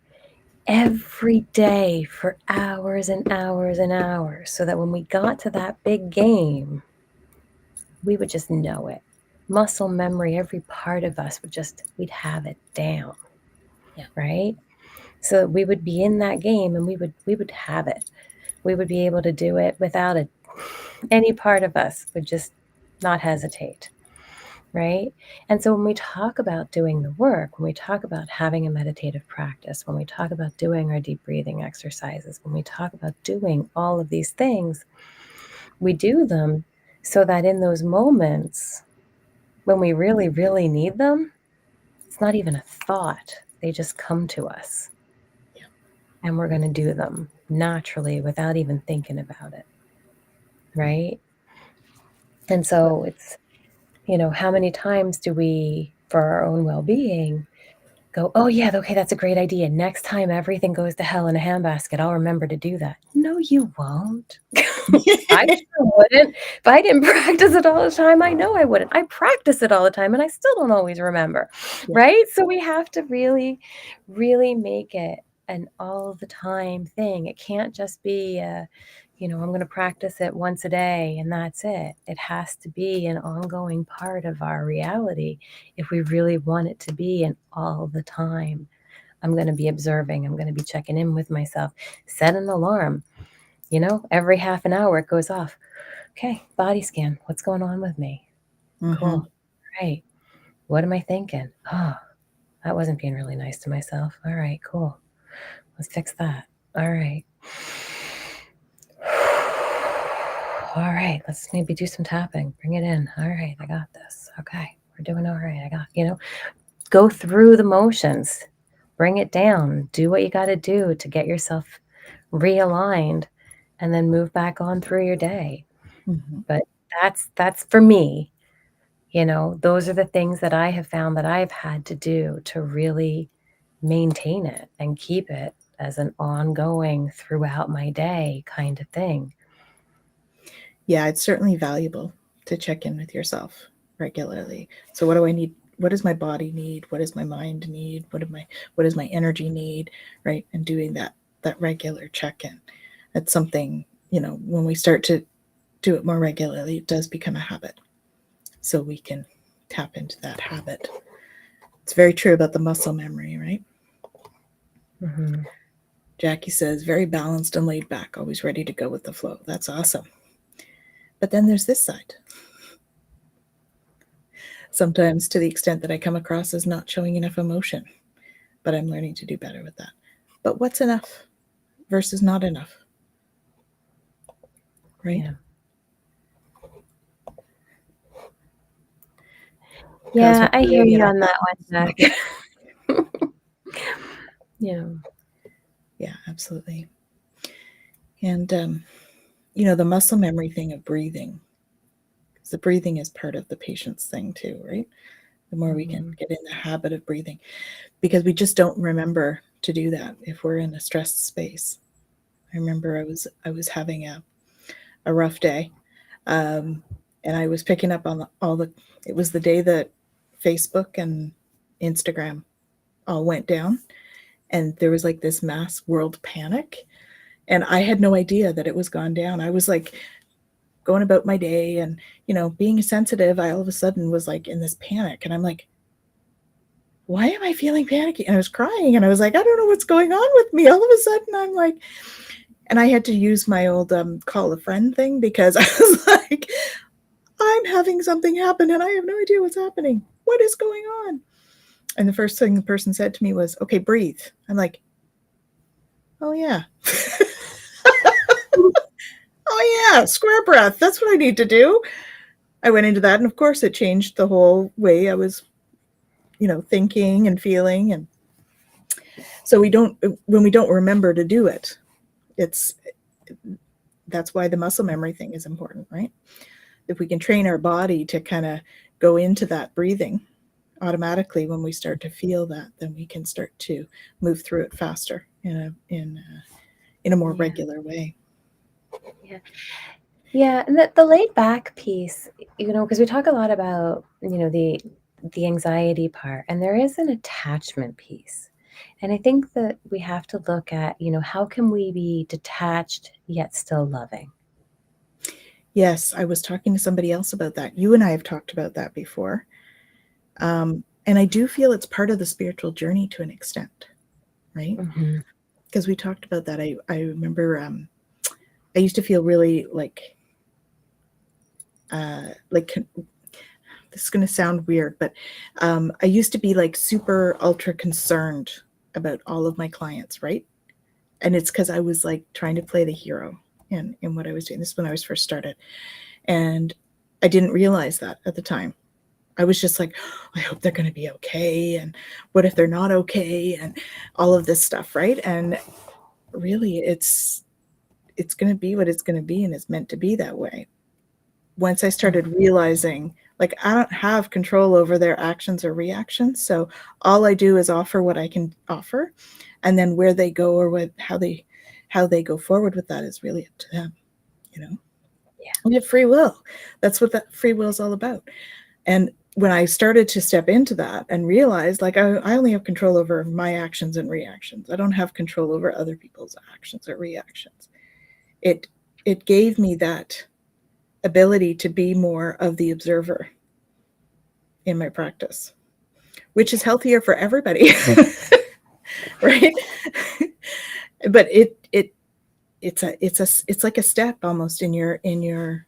every day for hours and hours and hours so that when we got to that big game, we would just know it. Muscle memory, every part of us we'd have it down. Yeah. Right? So we would be in that game and we would have it. We would be able to do it without it. Any part of us would just not hesitate. Right? And so when we talk about doing the work, when we talk about having a meditative practice, when we talk about doing our deep breathing exercises, when we talk about doing all of these things, we do them so that in those moments when we really, really need them, it's not even a thought. They just come to us. Yeah. And we're going to do them naturally without even thinking about it. Right? And so it's, how many times do we, for our own well being, go, "Oh, yeah, okay, that's a great idea. Next time everything goes to hell in a handbasket, I'll remember to do that." No, you won't. I sure wouldn't. If I didn't practice it all the time, I know I wouldn't. I practice it all the time and I still don't always remember, Yeah. right? So we have to really, really make it an all the time thing. It can't just be I'm going to practice it once a day and that's it. It has to be an ongoing part of our reality if we really want it to be an all the time. I'm going to be observing. I'm going to be checking in with myself. Set an alarm. Every half an hour it goes off. Okay, body scan. What's going on with me? Mm-hmm. Cool. Right. What am I thinking? Oh, that wasn't being really nice to myself. All right, cool. Let's fix that. All right. All right, let's maybe do some tapping. Bring it in. All right, I got this. Okay, we're doing all right. Go through the motions. bring it down, do what you got to do to get yourself realigned, and then move back on through your day. Mhm. But that's for me. Those are the things that I have found that I've had to do to really maintain it and keep it as an ongoing throughout my day kind of thing. Yeah, it's certainly valuable to check in with yourself regularly. So what do I need? What does my body need? What does my mind need? What does my energy need? Right? And doing that regular check-in. That's something, when we start to do it more regularly, it does become a habit. So we can tap into that habit. It's very true about the muscle memory, right? Mm-hmm. Jackie says, very balanced and laid back, always ready to go with the flow. That's awesome. But then there's this side. Sometimes to the extent that I come across as not showing enough emotion, but I'm learning to do better with that. But what's enough versus not enough? Right? Yeah. Yeah, I hear you on that one, Jack. Yeah. Yeah, absolutely. And, the muscle memory thing of breathing, because the breathing is part of the patient's thing too, right? The more we can get in the habit of breathing, because we just don't remember to do that if we're in a stressed space. I remember I was having a rough day, and I was picking up on it was the day that Facebook and Instagram all went down, and there was like this mass world panic, and I had no idea that it was gone down. I was like going about my day and, being sensitive. I all of a sudden was like in this panic, and I'm like, why am I feeling panicky? And I was crying, and I was like, I don't know what's going on with me. All of a sudden I'm like, and I had to use my old call a friend thing, because I was like, I'm having something happen and I have no idea what's happening. What is going on? And the first thing the person said to me was, okay, breathe. I'm like, oh yeah. Oh yeah, square breath. That's what I need to do. I went into that, and of course it changed the whole way I was, thinking and feeling. And so when we don't remember to do it, it's that's why the muscle memory thing is important, right? If we can train our body to kind of go into that breathing automatically, when we start to feel that, then we can start to move through it faster in a more regular way. Yeah. Yeah, and the laid back piece, because we talk a lot about, the anxiety part, and there is an attachment piece. And I think that we have to look at, how can we be detached yet still loving? Yes, I was talking to somebody else about that. You and I have talked about that before. And I do feel it's part of the spiritual journey to an extent, right? Mm-hmm. Because we talked about that. I remember I used to feel really like this is going to sound weird, but I used to be like super ultra concerned about all of my clients, right? And it's because I was like trying to play the hero in what I was doing. This is when I was first started. And I didn't realize that at the time. I was just like, I hope they're going to be okay. And what if they're not okay? And all of this stuff, right? And really, it's going to be what it's going to be, and it's meant to be that way. Once I started realizing, like, I don't have control over their actions or reactions, so all I do is offer what I can offer, and then where they go or how they go forward with that is really up to them. Yeah. We have free will. That's what that free will is all about. And when I started to step into that and realize, like, I only have control over my actions and reactions. I don't have control over other people's actions or reactions. It gave me that ability to be more of the observer in my practice, which is healthier for everybody. Right? But it's like a step almost in your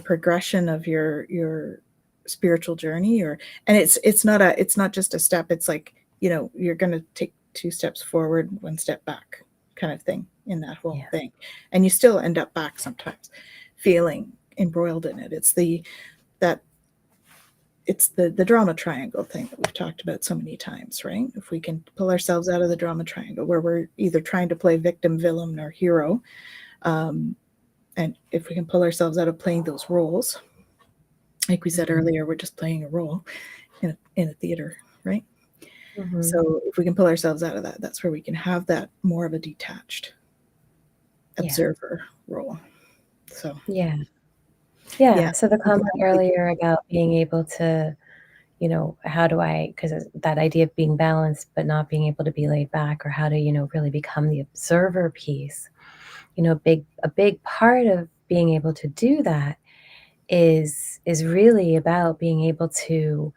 progression of your spiritual journey. And it's not just a step. It's like, you're going to take 2 steps forward, 1 step back, kind of thing, in that whole thing. And you still end up back sometimes, feeling embroiled in it. It's that it's the drama triangle thing that we've talked about so many times, right? If we can pull ourselves out of the drama triangle where we're either trying to play victim, villain, or hero, and if we can pull ourselves out of playing those roles, like we said earlier, we're just playing a role in a theater, right? So if we can pull ourselves out of that, that's where we can have that more of a detached observer role. So Yeah. So the comment definitely. earlier about being able to, how do I, because that idea of being balanced but not being able to be laid back, or how to, really become the observer piece. A big part of being able to do that is really about being able to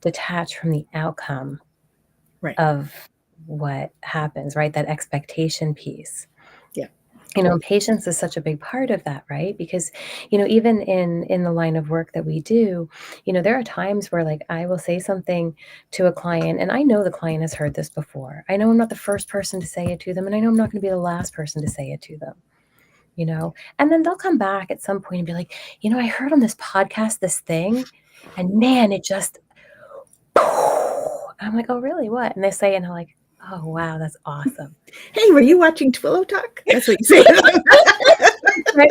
detach from the outcome Right. of what happens, right? That expectation piece. Yeah. Patience is such a big part of that, right? Because, even in the line of work that we do, there are times where like I will say something to a client and I know the client has heard this before. I know I'm not the first person to say it to them, and I know I'm not going to be the last person to say it to them. And then they'll come back at some point and be like, I heard on this podcast this thing, and man, it just I'm like, oh really, what? And they say, and I'm like, oh wow, that's awesome. Hey, were you watching Twillow Talk? That's what you say. Right?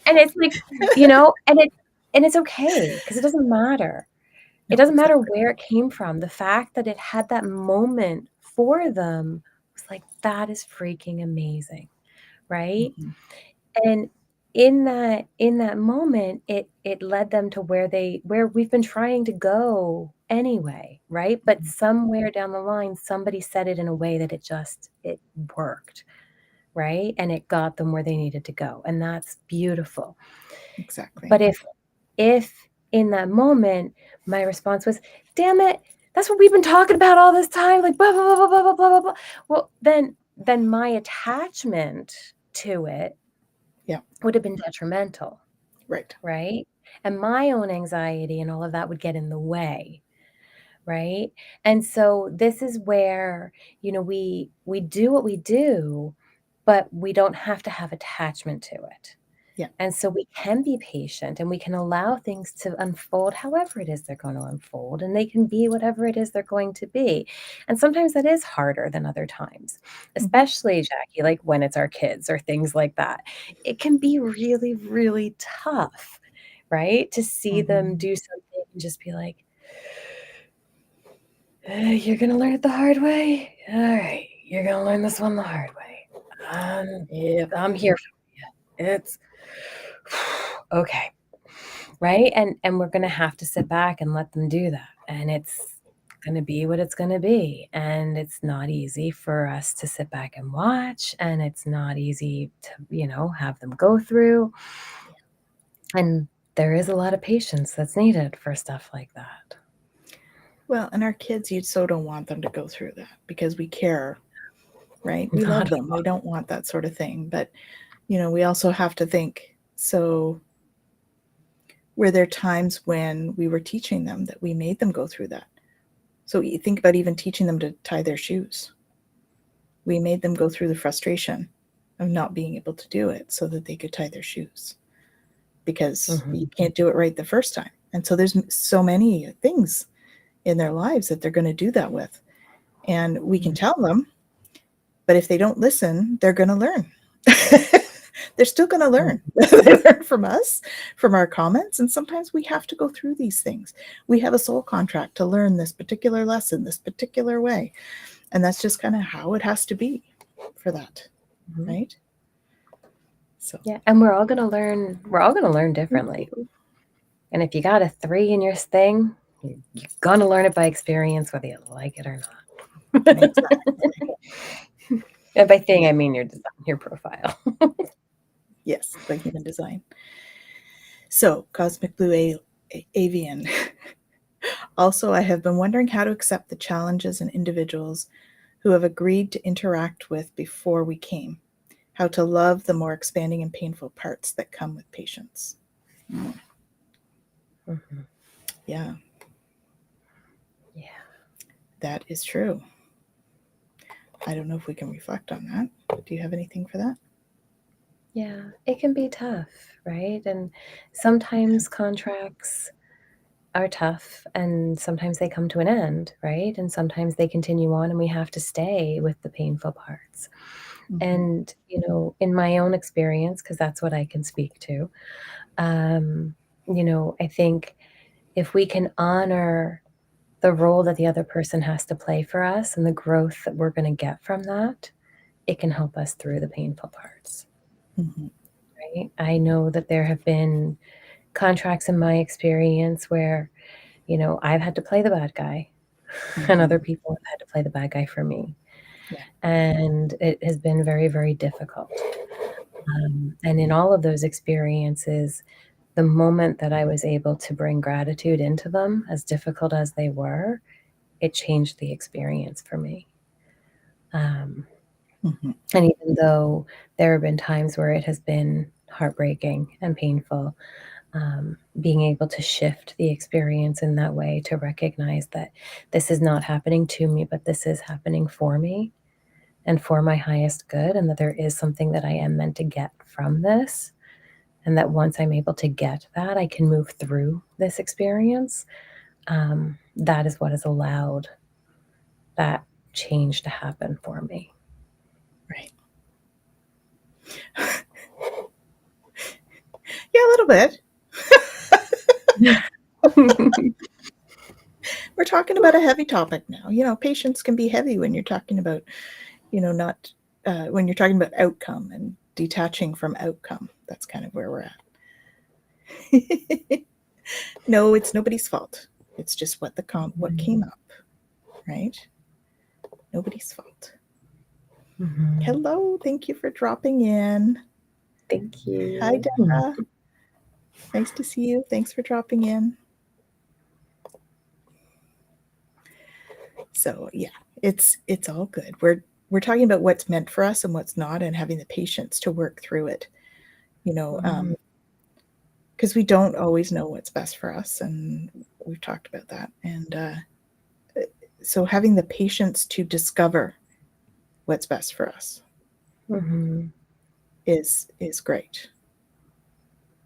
And it's like, and it's okay, because it doesn't matter. It No, doesn't matter exactly. where it came from. The fact that it had that moment for them was like, that is freaking amazing, right? Mm-hmm. And in that moment, it led them to where we've been trying to go anyway, right? But somewhere down the line, somebody said it in a way that it worked, right? And it got them where they needed to go. And that's beautiful. Exactly. But if in that moment my response was, damn it, that's what we've been talking about all this time, like blah blah blah blah blah blah blah blah. Well, then my attachment to it Yeah. would have been detrimental, Right. right? And my own anxiety and all of that would get in the way, right? And so this is where, we do what we do, but we don't have to have attachment to it. Yeah. And so we can be patient and we can allow things to unfold however it is they're going to unfold, and they can be whatever it is they're going to be. And sometimes that is harder than other times, Mm-hmm. especially, Jackie, like when it's our kids or things like that. It can be really, really tough, right? To see them do something and just be like, you're going to learn it the hard way? All right, you're going to learn this one the hard way. Yeah. I'm here for you. It's okay. Right? And we're gonna have to sit back and let them do that, and it's gonna be what it's gonna be, and it's not easy for us to sit back and watch, and it's not easy to, have them go through, and there is a lot of patience that's needed for stuff like that. Well, and our kids, you so don't want them to go through that because we care, right? We Not love them. We don't want that sort of thing. But, we also have to think, so were there times when we were teaching them that we made them go through that? So you think about even teaching them to tie their shoes. We made them go through the frustration of not being able to do it so that they could tie their shoes because you can't do it right the first time. And so there's so many things in their lives that they're going to do that with. And we can tell them, but if they don't listen, they're going to learn. They're still going to learn. They learn from us, from our comments. And sometimes we have to go through these things. We have a soul contract to learn this particular lesson, this particular way. And that's just kind of how it has to be for that. Right? So Yeah, and we're all gonna learn differently. And if you got a 3 in your thing, you're gonna learn it by experience, whether you like it or not. exactly. And by thing, Yeah. I mean your design, your profile. Yes, the human design. So, Cosmic Blue Avian. Also, I have been wondering how to accept the challenges and individuals who have agreed to interact with before we came, how to love the more expanding and painful parts that come with patience. Yeah, Yeah. that is true. I don't know if we can reflect on that. Do you have anything for that? Yeah, it can be tough, right? And sometimes contracts are tough, and sometimes they come to an end, right? And sometimes they continue on, and we have to stay with the painful parts. Mhm. And, in my own experience, because that's what I can speak to, I think if we can honor the role that the other person has to play for us and the growth that we're going to get from that, it can help us through the painful parts, Mhm. right? I know that there have been contracts in my experience where, I've had to play the bad guy and other Mhm. people have had to play the bad guy for me. Yeah. And it has been very, very difficult. And in all of those experiences, the moment that I was able to bring gratitude into them, as difficult as they were, it changed the experience for me. Um, Mhm. and even though there have been times where it has been heartbreaking and painful, being able to shift the experience in that way to recognize that this is not happening to me, but this is happening for me and for my highest good, and that there is something that I am meant to get from this. And that once I'm able to get that, I can move through this experience. That is what has allowed that change to happen for me. Right. Yeah, a little bit. We're talking about a heavy topic now. Patience can be heavy when you're talking about, not when you're talking about outcome and detaching from outcome. That's kind of where we're at. No, it's nobody's fault. It's just what came up, right? Nobody's fault. Mhm. Hello, thank you for dropping in. Thank Hi, you. Deborah. Nice to see you. Thanks for dropping in. So yeah, it's all good. We're talking about what's meant for us and what's not, and having the patience to work through it. You know, Mhm. because we don't always know what's best for us, and we've talked about that. And so having the patience to discover what's best for us Mhm. is great,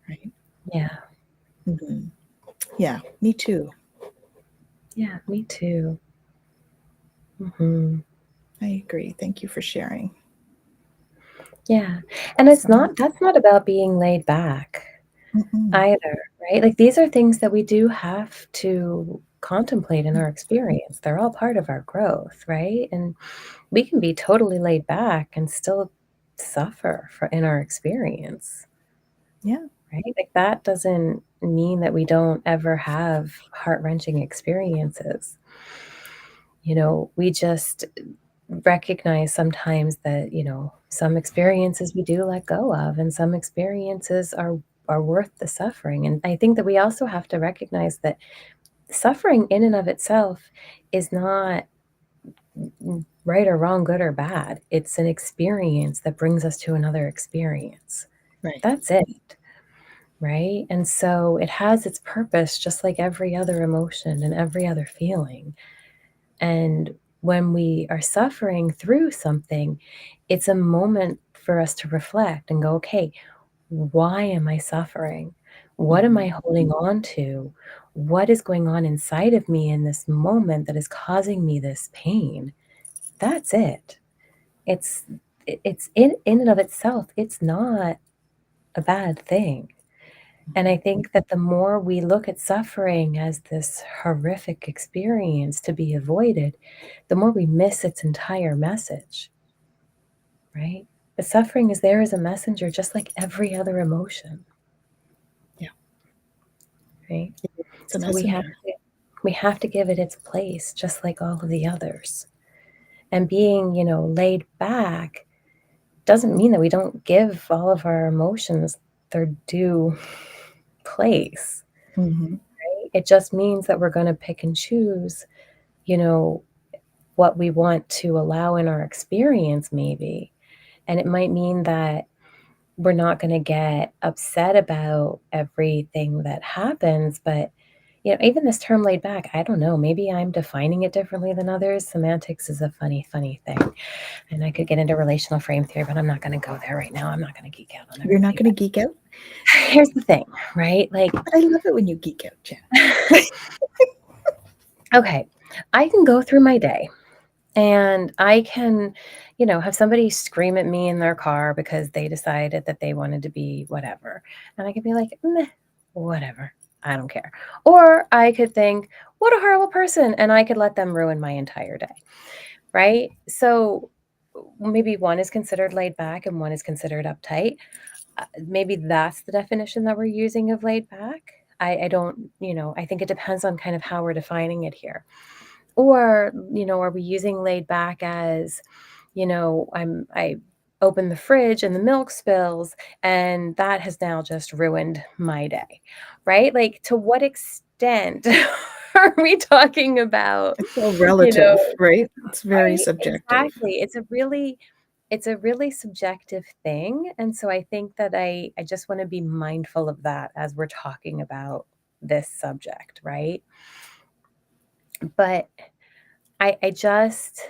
right? Yeah. Hmm. Yeah, me too. Yeah, me too. Mhm. I agree. Thank you for sharing. Yeah, and So, that's not about being laid back mm-mm. either, right? Like, these are things that we do have to contemplate in our experience. They're all part of our growth, right? And we can be totally laid back and still suffer in our experience, Yeah, right? Like, that doesn't mean that we don't ever have heart-wrenching experiences. We just recognize sometimes that, some experiences we do let go of, and some experiences are worth the suffering. And I think that we also have to recognize that suffering in and of itself is not right or wrong, good or bad. It's an experience that brings us to another experience. right. That's it, right? And so it has its purpose just like every other emotion and every other feeling. And when we are suffering through something, it's a moment for us to reflect and go, okay, why am I suffering? What am Hmm. I holding on to? What is going on inside of me in this moment that is causing me this pain? That's it. It's it's in and of itself, it's not a bad thing. And I think that the more we look at suffering as this horrific experience to be avoided, the more we miss its entire message, right? The suffering is there as a messenger, just like every other emotion, Yeah, right? it's a So messenger. we have to give it its place, just like all of the others. And being, laid back doesn't mean that we don't give all of our emotions their due place. Hmm. It just means that we're going to pick and choose, you know, what we want to allow in our experience, maybe. And it might mean that we're not going to get upset about everything that happens, but even this term laid back, I don't know, maybe I'm defining it differently than others. Semantics is a funny, funny thing. And I could get into relational frame theory, but I'm not going to go there right now. I'm not going to geek out on You're not everybody. going to geek out? Here's the thing, right? Like, but I love it when you geek out, Jen. Okay, I can go through my day and I can, have somebody scream at me in their car because they decided that they wanted to be whatever. And I could be like, meh, whatever. I don't care. Or I could think, what a horrible person. And I could let them ruin my entire day. Right. So maybe one is considered laid back and one is considered uptight. Maybe that's the definition that we're using of laid back. I don't, I think it depends on kind of how we're defining it here. Or, are we using laid back as, I open the fridge and the milk spills and that has now just ruined my day, right? Like, to what extent are we talking about, It's all relative, right? It's very right? subjective. Exactly. It's a really subjective thing. And so I think that I just want to be mindful of that as we're talking about this subject, right? But I just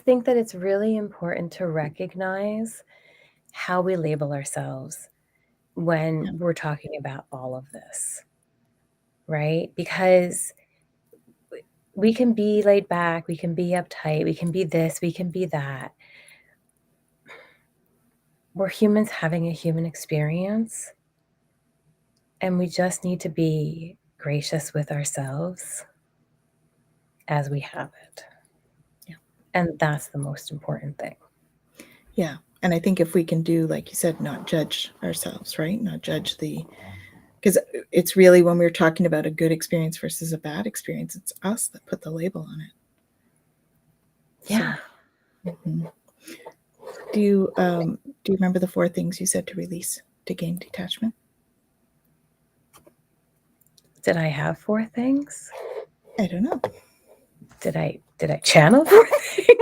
think that it's really important to recognize how we label ourselves when Yeah. we're talking about all of this, right? Because we can be laid back, we can be uptight, we can be this, we can be that. We're humans having a human experience, and we just need to be gracious with ourselves as we have it. Yeah. And that's the most important thing. Yeah. And I think if we can do, like you said, not judge ourselves, right? Not judge because it's really when we're talking about a good experience versus a bad experience, it's us that put the label on it. Yeah. So, do you remember the 4 things you said to release to gain detachment? Did I have 4 things? I don't know. Did I channel 4 things?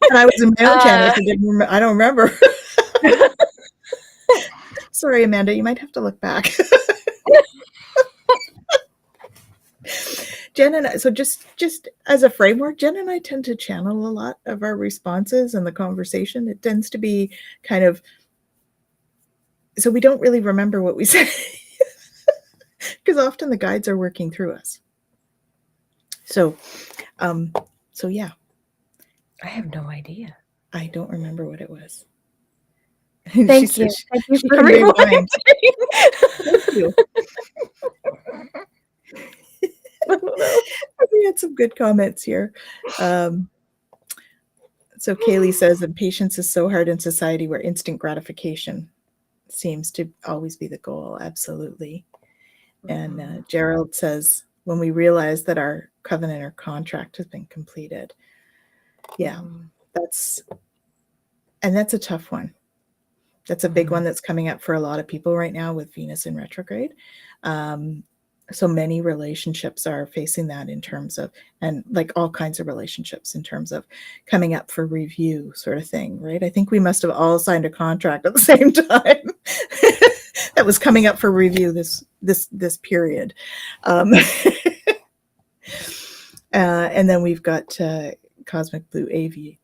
And I was in my own channel, so I don't remember. Sorry, Amanda, you might have to look back. Jen and I, so just as a framework, Jen and I tend to channel a lot of our responses and the conversation. It tends to be kind of, so we don't really remember what we say because often the guides are working through us. So yeah. I have no idea. I don't remember what it was. Thank you. Thank you she for can reminding. Thank you. I don't know. We had some good comments here. So Kaylee says impatience is so hard in society where instant gratification seems to always be the goal. Absolutely. And Gerald says when we realize that our covenant or contract has been completed. Yeah, that's a tough one. That's a big one that's coming up for a lot of people right now with Venus in retrograde. So many relationships are facing that in terms of, and like all kinds of relationships in terms of coming up for review sort of thing, right? I think we must have all signed a contract at the same time that was coming up for review this period. And then we've got Cosmic Blue Aviate.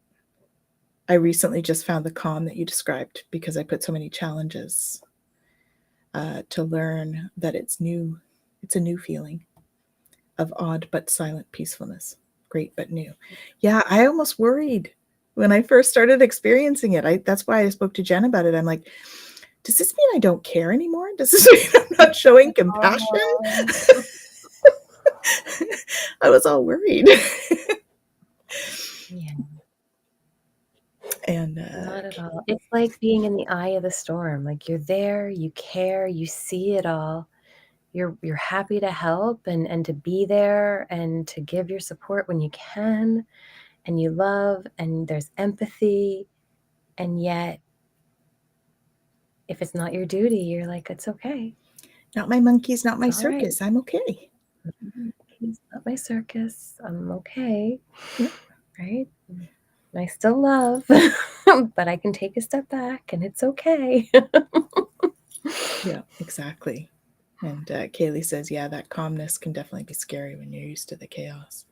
I recently just found the calm that you described because I put so many challenges to learn that it's new. It's a new feeling of odd but silent peacefulness. Great but new. Yeah, I almost worried when I first started experiencing it. That's why I spoke to Jen about it. I'm like, does this mean I don't care anymore? Does this mean I'm not showing compassion? I was all worried. Yeah. And not at all. It's like being in the eye of the storm. Like, you're there, you care, you see it all. You're happy to help and to be there and to give your support when you can, and you love, and there's empathy. And yet, if it's not your duty, you're like, it's okay. Not my monkeys, not my It's all right. circus. I'm okay. It's not my circus. I'm okay. Yep. Right? I still love, but I can take a step back and it's okay. Yeah, exactly. And Kaylee says, yeah, that calmness can definitely be scary when you're used to the chaos.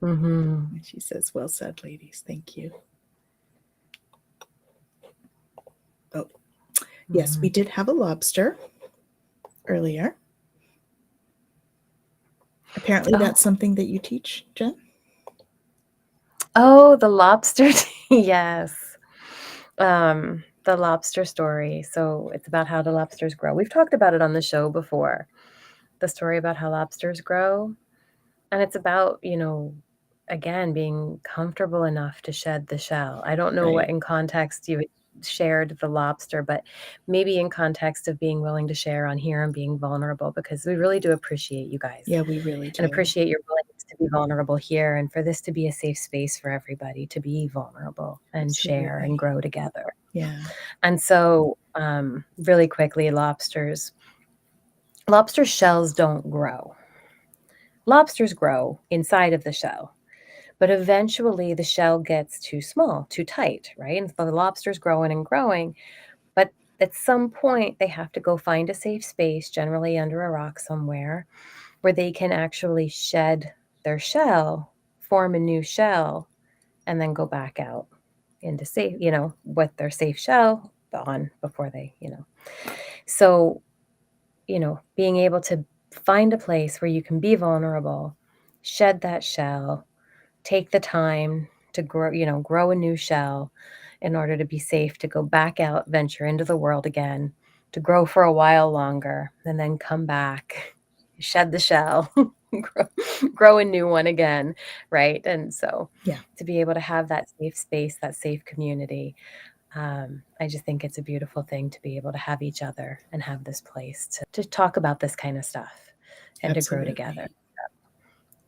Mm-hmm. And she says, well said, ladies. Thank you. Oh, yes, Mm-hmm. we did have a lobster earlier. Apparently, Oh, that's something that you teach, Jen. oh, the lobster. Yes. The lobster story. So it's about how the lobsters grow. We've talked about it on the show before. The story about how lobsters grow. And it's about, again, being comfortable enough to shed the shell. I don't know what Right. in context you shared the lobster, but maybe in context of being willing to share on here and being vulnerable, because we really do appreciate you guys Yeah, we really and do. appreciate your willingness to be vulnerable here and for this to be a safe space for everybody to be vulnerable and share and Absolutely. grow together. Yeah. And so, really quickly, lobster shells don't grow. Lobsters grow inside of the shell, but eventually the shell gets too small, too tight, right? And the lobster's growing and growing, but at some point they have to go find a safe space, generally under a rock somewhere, where they can actually shed their shell, form a new shell, and then go back out into safe, with their safe shell on before they. So, being able to find a place where you can be vulnerable, shed that shell, take the time to grow a new shell in order to be safe to go back out, venture into the world again, to grow for a while longer, and then come back, shed the shell, grow a new one again, right? And so Yeah. to be able to have that safe space, that safe community, I just think it's a beautiful thing to be able to have each other and have this place to talk about this kind of stuff and to grow together. Absolutely.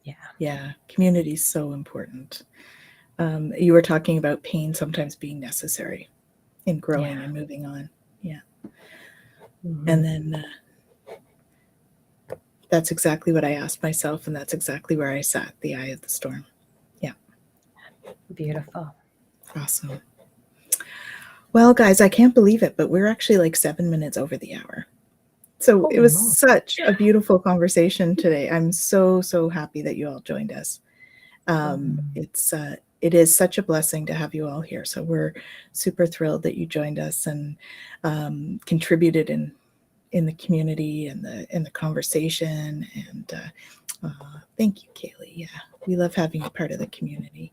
Yeah. Yeah. Community is so important. You were talking about pain sometimes being necessary in growing Yeah. and moving on. Yeah. Mm-hmm. And then that's exactly what I asked myself, and that's exactly where I sat, the eye of the storm. Yeah. Beautiful. Awesome. Well, guys, I can't believe it, but we're actually like 7 minutes over the hour. So it Holy was moly. such a beautiful conversation today. I'm so, so happy that you all joined us. Mhm. It is such a blessing to have you all here. So we're super thrilled that you joined us and contributed in the community and the conversation. And thank you, Kaylee. Yeah, we love having you part of the community.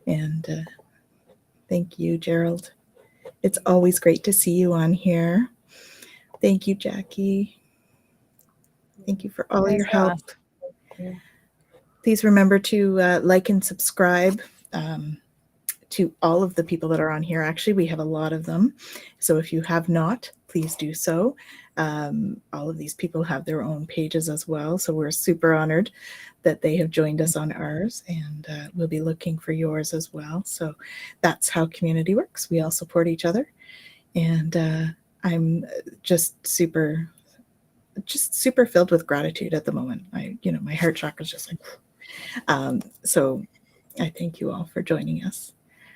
And thank you, Gerald. It's always great to see you on here. Thank you, Jackie. Thank you for You all guys your are help. awesome. Please remember to like and subscribe to all of the people that are on here. Actually, we have a lot of them. So if you have not, please do so. All of these people have their own pages as well. So we're super honored that they have joined us on ours, and we'll be looking for yours as well. So that's how community works. We all support each other. And I'm just super filled with gratitude at the moment. My heart chakra is just like, so I thank you all for joining us.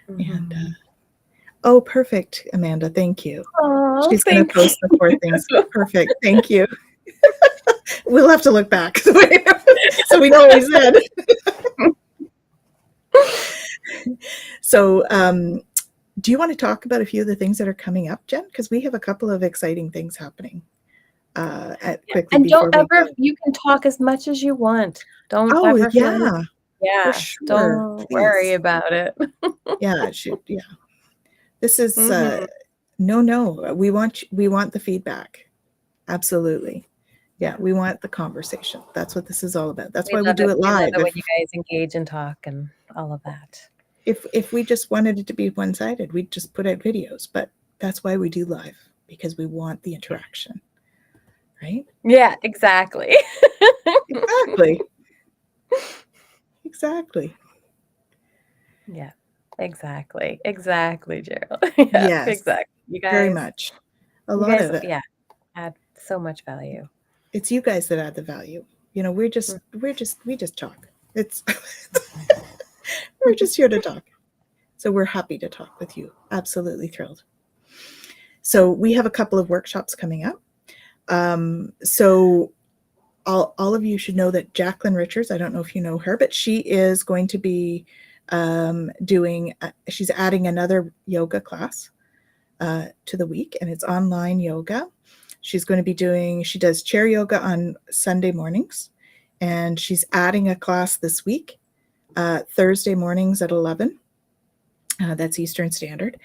And Mhm. oh, perfect, Amanda. Thank you. Aw, She's going to thank post the four you. things. Perfect. Thank you. We'll have to look back so we know what we said. So, do you want to talk about a few of the things that are coming up, Jen? Because we have a couple of exciting things happening quickly And before we go. you can talk as much as you want. Don't Oh, ever feel any yeah, for yeah, sure. don't worry Please. about it. Yeah, shoot. Yeah. This is Mhm. no. We want the feedback. Absolutely. Yeah, Yeah. we want the conversation. That's what this is all about. That's We why we love do it. it We love live. it when you guys engage and talk and all of that. If we just wanted it to be one-sided, we'd just put out videos, but that's why we do live, because we want the interaction, right? Yeah, exactly. Exactly. Exactly. Yeah, exactly. Exactly, Gerald. Yeah, Yes, exactly. very much. A You lot guys, of it. yeah, add so much value. It's you guys that add the value. Mm. We just talk. It's we're just here to talk. So we're happy to talk with you. Absolutely thrilled. So we have a couple of workshops coming up. So all of you should know that Jacqueline Richards, I don't know if you know her, but she is going to be she's adding another yoga class to the week, and it's online yoga. She's going to be she does chair yoga on Sunday mornings, and she's adding a class this week, Thursday mornings at 11. That's Eastern Standard.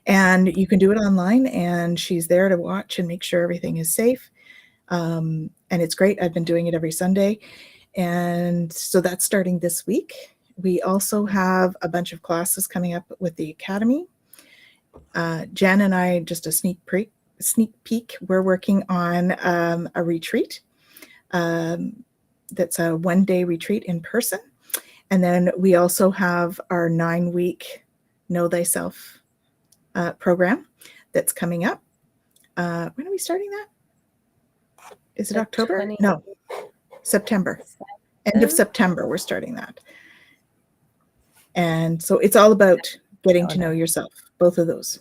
And you can do it online, and she's there to watch and make sure everything is safe. And it's great. I've been doing it every Sunday. And so that's starting this week. We also have a bunch of classes coming up with the Academy. Jen and I, just a sneak peek, we're working on a retreat. That's a 1-day retreat in person. And then we also have our 9-week Know Thyself program that's coming up. When are we starting that? Is it October? No, September. End of September, we're starting that. And so it's all about getting to know yourself, both of those.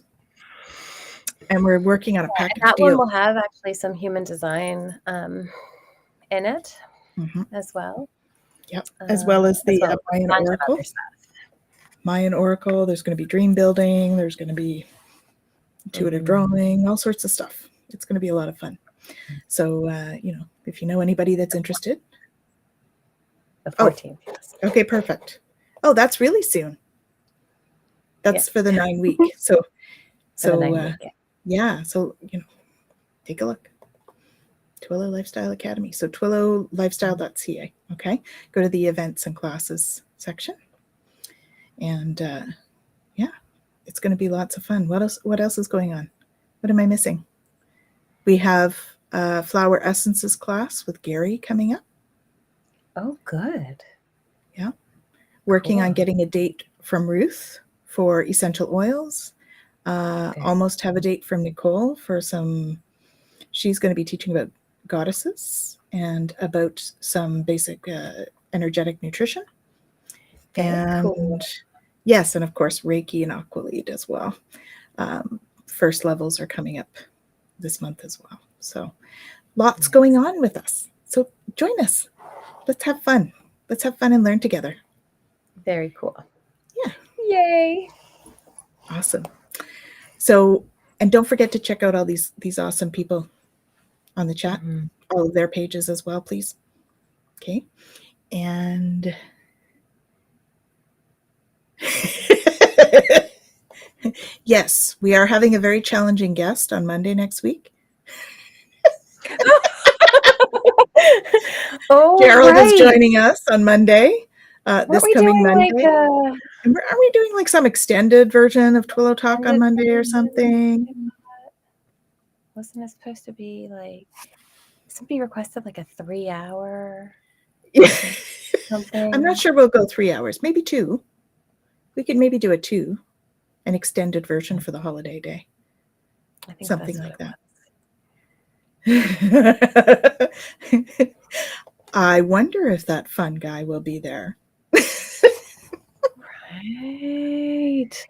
And we're working on a package that deal. One will have actually some human design in it as well. Yep, as well as the Mayan Oracle. Mayan Oracle, there's going to be dream building, there's going to be intuitive drawing, all sorts of stuff. It's going to be a lot of fun. So, if you know anybody that's interested. The 14th. Oh, okay, perfect. Oh, that's really soon. That's for the 9-week. So take a look. Twillow Lifestyle Academy. So twillowlifestyle.ca. Okay, go to the events and classes section, and it's going to be lots of fun. What else is going on? What am I missing? We have Flower Essences class with Gary coming up. Oh, good. Yeah, working on getting a date from Ruth for essential oils. Almost have a date from Nicole for she's going to be teaching about goddesses and about some basic energetic nutrition. Cool. Yes, and of course Reiki and Aqualead as well. First levels are coming up this month as well. So lots going on with us. So join us. Let's have fun. Let's have fun and learn together. Very cool. Yeah. Yay. Awesome. So, and don't forget to check out all these awesome people on the chat, all of their pages as well, please. Okay. And yes, we are having a very challenging guest on Monday next week. Gerald is joining us on Monday, this coming Monday. Are we doing like some extended version of Twillow Talk on Monday or something? Wasn't it supposed to be like somebody requested like a 3-hour something? I'm not sure we'll go 3 hours, maybe 2. We could maybe do an extended version for the holiday day. I think something like that. I wonder if that fun guy will be there. Right.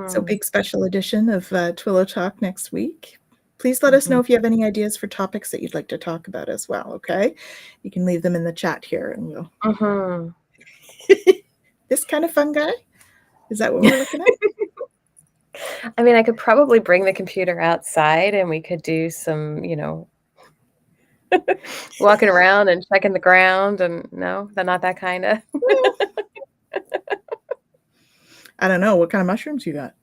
So big special edition of Twillow Talk next week. Please let us know if you have any ideas for topics that you'd like to talk about as well, okay? You can leave them in the chat here and we'll... This kind of fun guy? Is that what we're looking at? I mean, I could probably bring the computer outside and we could do some, walking around and checking the ground, and no, they're not that kind of. I don't know. What kind of mushrooms you got?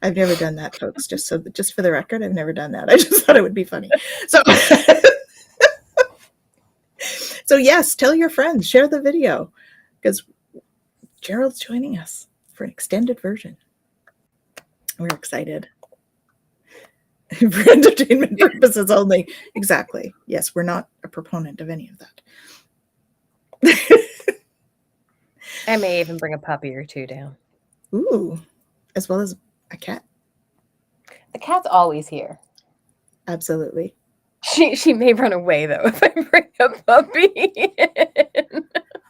I've never done that, folks. Just for the record, I've never done that. I just thought it would be funny. So yes, tell your friends, share the video, because Gerald's joining us for an extended version. We're excited. For entertainment purposes only. Exactly. Yes, we're not a proponent of any of that. I may even bring a puppy or two down. Ooh, as well as a cat. The cat's always here. Absolutely. She may run away though if I bring a puppy in.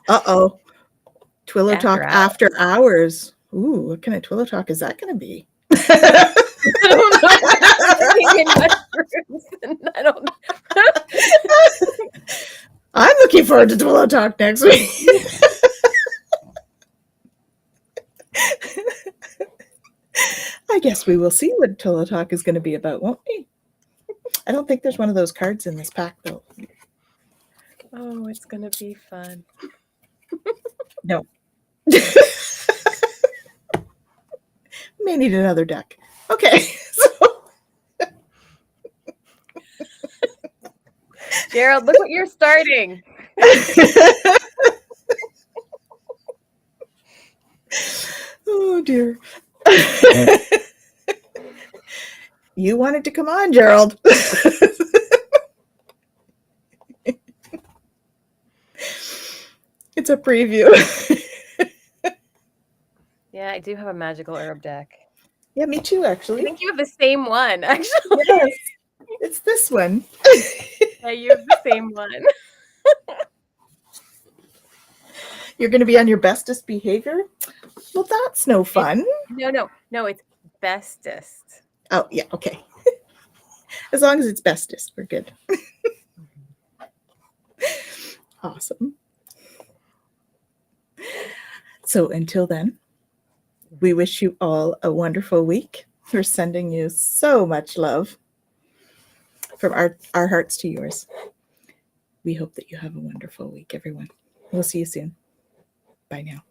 Uh-oh. Twillow After talk hours. after hours. Ooh, what kind of Twillow talk is that going to be? I don't know. I'm bringing in mushrooms, and I don't. I'm looking forward to Twillow talk next week. I guess we will see what Twillow talk is going to be about, won't we? I don't think there's one of those cards in this pack, though. Oh, it's gonna be fun. No. May need another deck. Okay. So. Gerald, look what you're starting. Oh, dear. You wanted to come on, Gerald. It's a preview. Yeah, I do have a magical herb deck. Yeah, me too, actually. I think you have the same one, actually. Yes, it's this one. Yeah, you have the same one. You're going to be on your bestest behavior? Well, that's no fun. No, it's bestest. Oh, yeah, okay. As long as it's bestest, we're good. Awesome. So until then, we wish you all a wonderful week. We're sending you so much love from our hearts to yours. We hope that you have a wonderful week, everyone. We'll see you soon. Bye now.